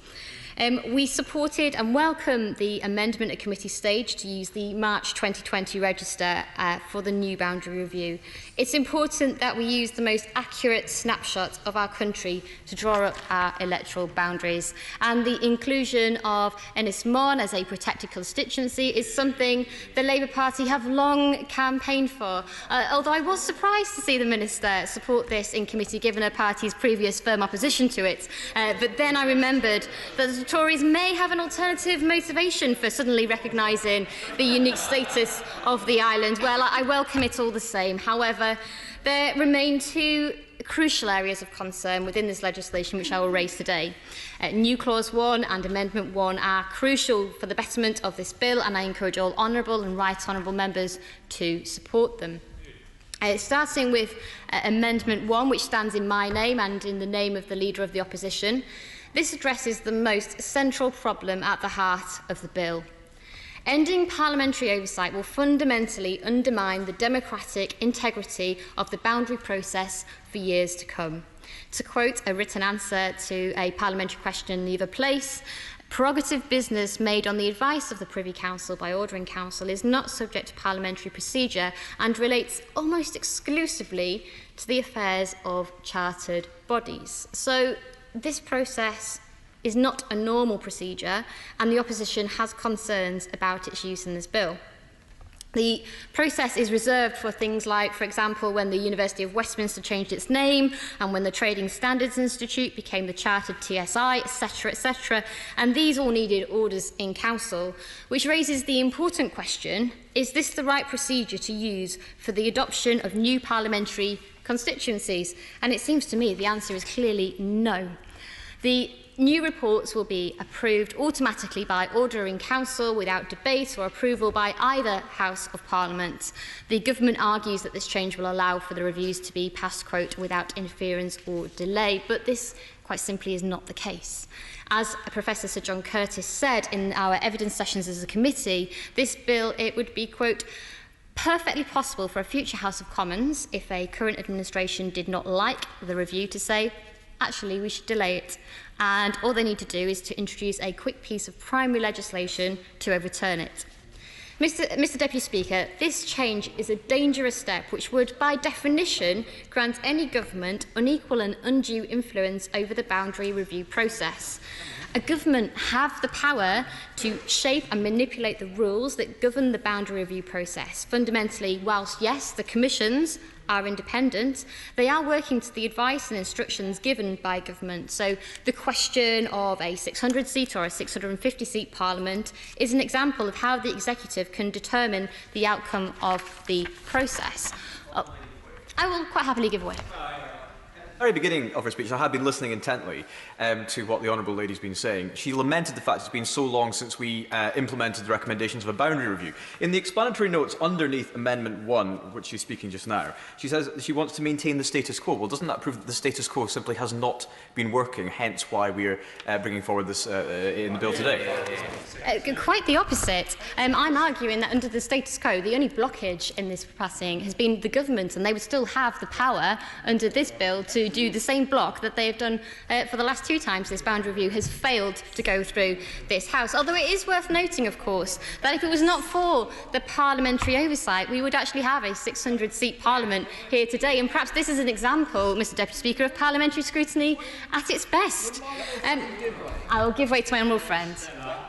We supported and welcomed the amendment at committee stage to use the March 2020 register for the new boundary review. It's important that we use the most accurate snapshot of our country to draw up our electoral boundaries, and the inclusion of Ynys Môn as a protected constituency is something the Labour Party have long campaigned for, although I was surprised to see the Minister support this in committee given her party's previous firm opposition to it, but then I remembered that the Tories may have an alternative motivation for suddenly recognising the unique status of the island. Well, I welcome it all the same. However, there remain 2 crucial areas of concern within this legislation which I will raise today. New Clause 1 and Amendment 1 are crucial for the betterment of this bill, and I encourage all honourable and right honourable members to support them. Starting with Amendment 1, which stands in my name and in the name of the Leader of the Opposition. This addresses the most central problem at the heart of the bill. Ending parliamentary oversight will fundamentally undermine the democratic integrity of the boundary process for years to come. To quote a written answer to a parliamentary question in the other place, prerogative business made on the advice of the Privy Council by ordering council is not subject to parliamentary procedure and relates almost exclusively to the affairs of chartered bodies. So this process is not a normal procedure, and the opposition has concerns about its use in this bill. The process is reserved for things like, for example, when the University of Westminster changed its name and when the Trading Standards Institute became the Chartered TSI, etc., etc. And these all needed orders in council, which raises the important question, is this the right procedure to use for the adoption of new parliamentary constituencies? And it seems to me the answer is clearly no. The new reports will be approved automatically by order in council without debate or approval by either House of Parliament. The government argues that this change will allow for the reviews to be passed, quote, without interference or delay, but this quite simply is not the case. As Professor Sir John Curtis said in our evidence sessions as a committee, this bill, it would be, quote, perfectly possible for a future House of Commons, if a current administration did not like the review, to say, actually, we should delay it. And all they need to do is to introduce a quick piece of primary legislation to overturn it. Mr Deputy Speaker, this change is a dangerous step which would, by definition, grant any government unequal and undue influence over the boundary review process. A government have the power to shape and manipulate the rules that govern the boundary review process. Fundamentally, whilst, yes, the commissions are independent, they are working to the advice and instructions given by government. So the question of a 600-seat or a 650-seat parliament is an example of how the executive can determine the outcome of the process. I will quite happily give way. At the very beginning of her speech, I had been listening intently to what the Honourable Lady's been saying. She lamented the fact it's been so long since we implemented the recommendations of a boundary review. In the explanatory notes underneath Amendment 1, which she's speaking just now, she says that she wants to maintain the status quo. Well, doesn't that prove that the status quo simply has not been working, hence why we're bringing forward this in the bill today? Quite the opposite. I'm arguing that under the status quo, the only blockage in this passing has been the government, and they would still have the power under this bill to do the same block that they have done for the last two times this boundary review has failed to go through this House. Although it is worth noting, of course, that if it was not for the parliamentary oversight, we would actually have a 600-seat parliament here today. And perhaps this is an example, Mr Deputy Speaker, of parliamentary scrutiny at its best. I will give way to my honourable friend.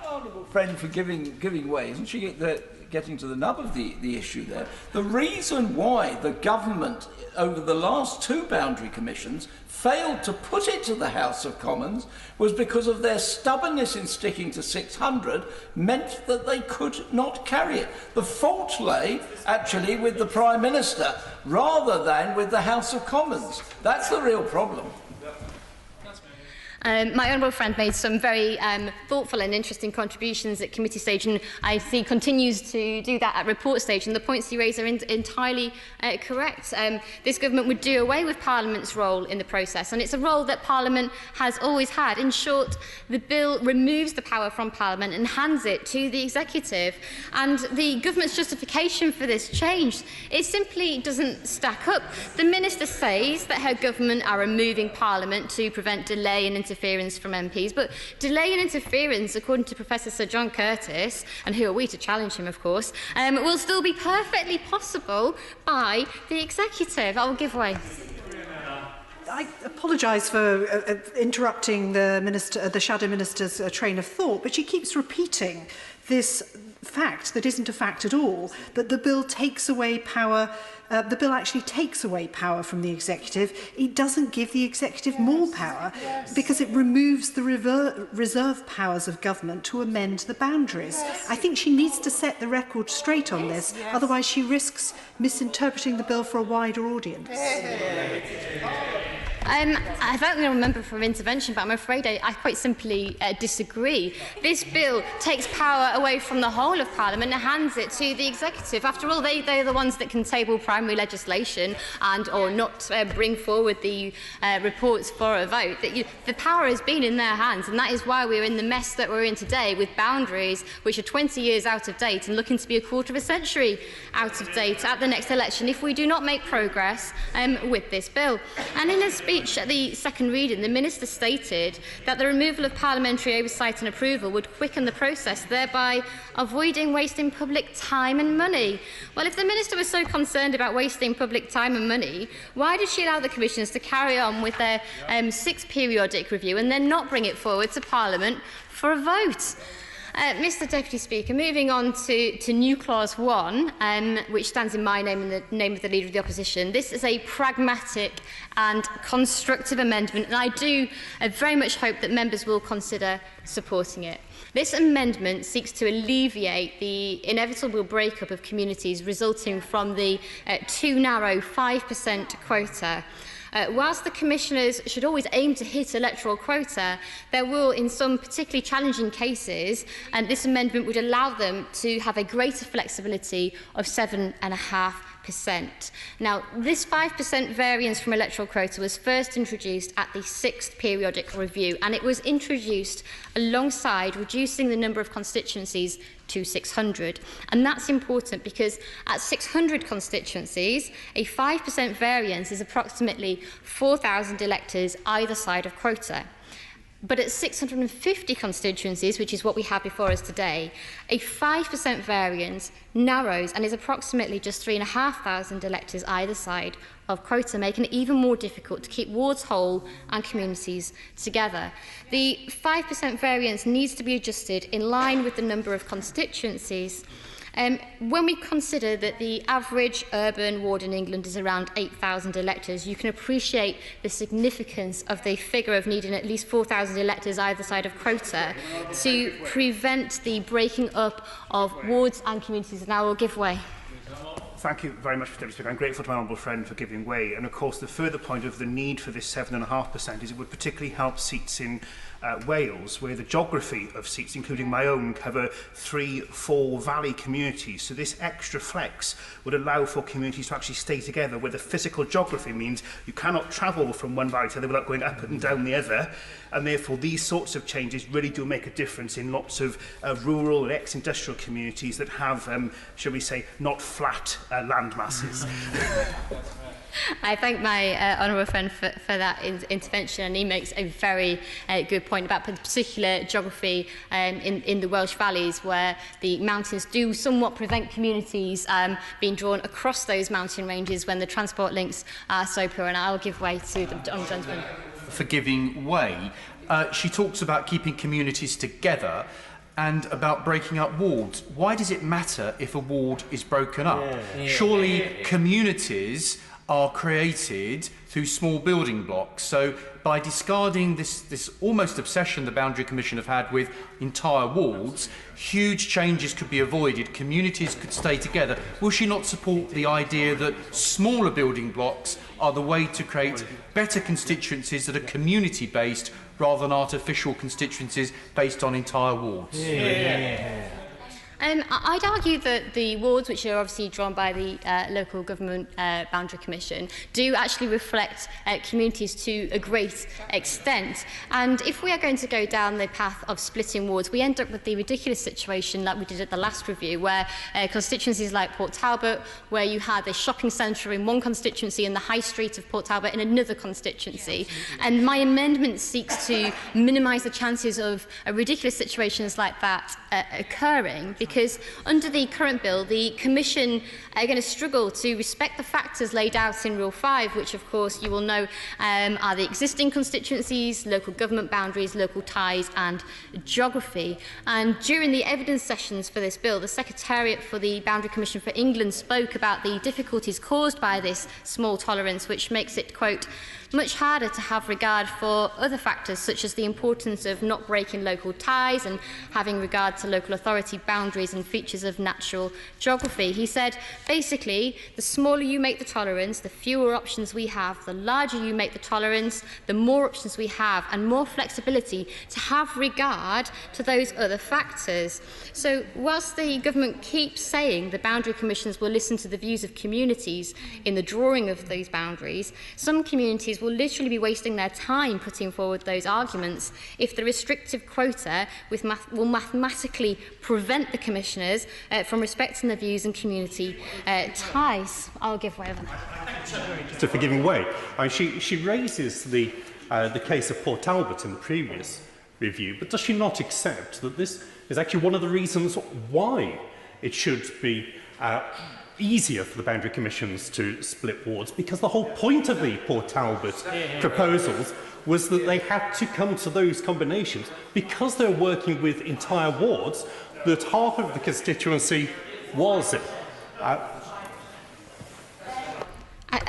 Honourable friend for giving way. Isn't she getting to the nub of the issue there? The reason why the government, over the last two boundary commissions, failed to put it to the House of Commons was because of their stubbornness in sticking to 600 meant that they could not carry it. The fault lay, actually, with the Prime Minister rather than with the House of Commons. That's the real problem. My honourable friend made some very thoughtful and interesting contributions at committee stage, and I think continues to do that at report stage, and the points he raised are entirely correct. This government would do away with Parliament's role in the process, and it's a role that Parliament has always had. In short, the bill removes the power from Parliament and hands it to the executive, and the government's justification for this change, it simply doesn't stack up. The minister says that her government are removing Parliament to prevent delay and interference from MPs, but delay and interference, according to Professor Sir John Curtis, and who are we to challenge him, of course, will still be perfectly possible by the executive. I will give way. I apologise for interrupting the Shadow Minister's train of thought, but she keeps repeating this fact that isn't a fact at all, that the bill takes away power. The bill actually takes away power from the executive. It doesn't give the executive more power because it removes the reserve powers of government to amend the boundaries. I think she needs to set the record straight on this, otherwise she risks misinterpreting the bill for a wider audience. I don't really remember from intervention, but I'm afraid I quite simply disagree. This bill takes power away from the whole of Parliament and hands it to the executive. After all, they're the ones that can table primary legislation and or not bring forward the reports for a vote. The power has been in their hands, and that is why we're in the mess that we're in today, with boundaries which are 20 years out of date and looking to be a quarter of a century out of date at the next election if we do not make progress with this bill. And in a speech at the second reading, the Minister stated that the removal of parliamentary oversight and approval would quicken the process, thereby avoiding wasting public time and money. Well, if the Minister was so concerned about wasting public time and money, why did she allow the Commissioners to carry on with their 6th periodic review and then not bring it forward to Parliament for a vote? Mr Deputy Speaker, moving on to new clause 1, which stands in my name and the name of the Leader of the Opposition. This is a pragmatic and constructive amendment, and I do very much hope that members will consider supporting it. This amendment seeks to alleviate the inevitable breakup of communities resulting from the too narrow 5% quota. Whilst the Commissioners should always aim to hit electoral quota, there will, in some particularly challenging cases, and this amendment would allow them to have a greater flexibility of 7.5%. Now, this 5% variance from electoral quota was first introduced at the 6th periodic review, and it was introduced alongside reducing the number of constituencies to 600. And that's important because at 600 constituencies, a 5% variance is approximately 4,000 electors either side of quota. But at 650 constituencies, which is what we have before us today, a 5% variance narrows and is approximately just 3,500 electors either side of quota, making it even more difficult to keep wards whole and communities together. The 5% variance needs to be adjusted in line with the number of constituencies. When we consider that the average urban ward in England is around 8,000 electors, you can appreciate the significance of the figure of needing at least 4,000 electors either side of quota to prevent the breaking up of wards and communities. And I will give way. Thank you very much, Mr Deputy Speaker. I'm grateful to my honourable friend for giving way. And of course, the further point of the need for this 7.5% is it would particularly help seats in Wales, where the geography of seats, including my own, cover 3-4 valley communities. So this extra flex would allow for communities to actually stay together, where the physical geography means you cannot travel from one valley to the other without going up and down the other. And therefore, these sorts of changes really do make a difference in lots of rural and ex-industrial communities that have, shall we say, not flat land masses. I thank my honourable friend for that intervention, and he makes a very good point about the particular geography in the Welsh valleys, where the mountains do somewhat prevent communities being drawn across those mountain ranges when the transport links are so poor. And I'll give way to the honourable gentleman. For giving way. She talks about keeping communities together and about breaking up wards. Why does it matter if a ward is broken up? Surely communities are created through small building blocks. So by discarding this almost obsession the Boundary Commission have had with entire wards, huge changes could be avoided. Communities could stay together. Will she not support the idea that smaller building blocks are the way to create better constituencies that are community-based rather than artificial constituencies based on entire wards? I'd argue that the wards, which are obviously drawn by the Local Government Boundary Commission, do actually reflect communities to a great extent. And if we are going to go down the path of splitting wards, we end up with the ridiculous situation like we did at the last review, where constituencies like Port Talbot, where you had a shopping centre in one constituency and the high street of Port Talbot in another constituency. And my amendment seeks to minimise the chances of ridiculous situations like that occurring, because under the current bill, the Commission are going to struggle to respect the factors laid out in Rule 5, which, of course, you will know are the existing constituencies, local government boundaries, local ties and geography. And during the evidence sessions for this bill, the Secretariat for the Boundary Commission for England spoke about the difficulties caused by this small tolerance, which makes it, quote, much harder to have regard for other factors such as the importance of not breaking local ties and having regard to local authority boundaries boundaries and features of natural geography. He said, basically, the smaller you make the tolerance, the fewer options we have. The larger you make the tolerance, the more options we have, and more flexibility to have regard to those other factors. So whilst the government keeps saying the boundary commissions will listen to the views of communities in the drawing of those boundaries, some communities will literally be wasting their time putting forward those arguments if the restrictive quota will mathematically prevent the commissioners from respecting their views and community ties. I'll give way over there. For giving way. She raises the case of Port Talbot in the previous review, but does she not accept that this is actually one of the reasons why it should be easier for the boundary commissions to split wards? Because the whole point of the Port Talbot proposals was that they had to come to those combinations because they're working with entire wards that half of the constituency was in.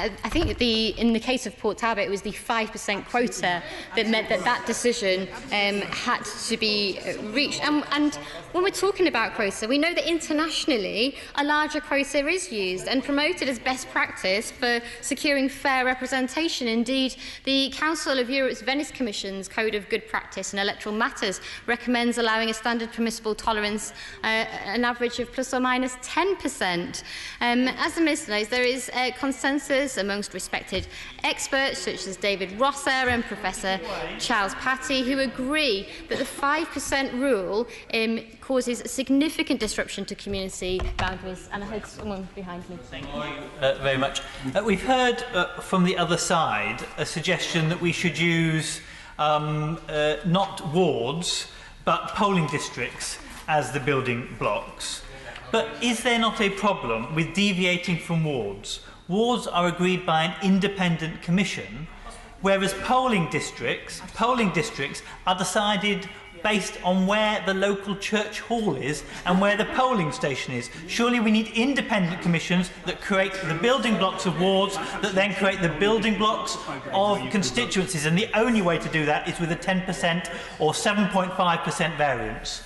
I think in the case of Port Talbot, it was the 5% quota that meant that decision had to be reached. And when we're talking about quota, we know that internationally a larger quota is used and promoted as best practice for securing fair representation. Indeed, the Council of Europe's Venice Commission's Code of Good Practice in Electoral Matters recommends allowing a standard permissible tolerance, an average of plus or minus 10%. As the Minister knows, there is consensus amongst respected experts such as David Rosser and Professor Charles Patty, who agree that the 5% rule causes significant disruption to community boundaries. And I heard someone behind me. Thank you very much. We've heard from the other side a suggestion that we should use not wards but polling districts as the building blocks. But is there not a problem with deviating from wards? Wards are agreed by an independent commission, whereas polling districts are decided based on where the local church hall is and where the polling station is. Surely we need independent commissions that create the building blocks of wards that then create the building blocks of constituencies, and the only way to do that is with a 10% or 7.5% variance.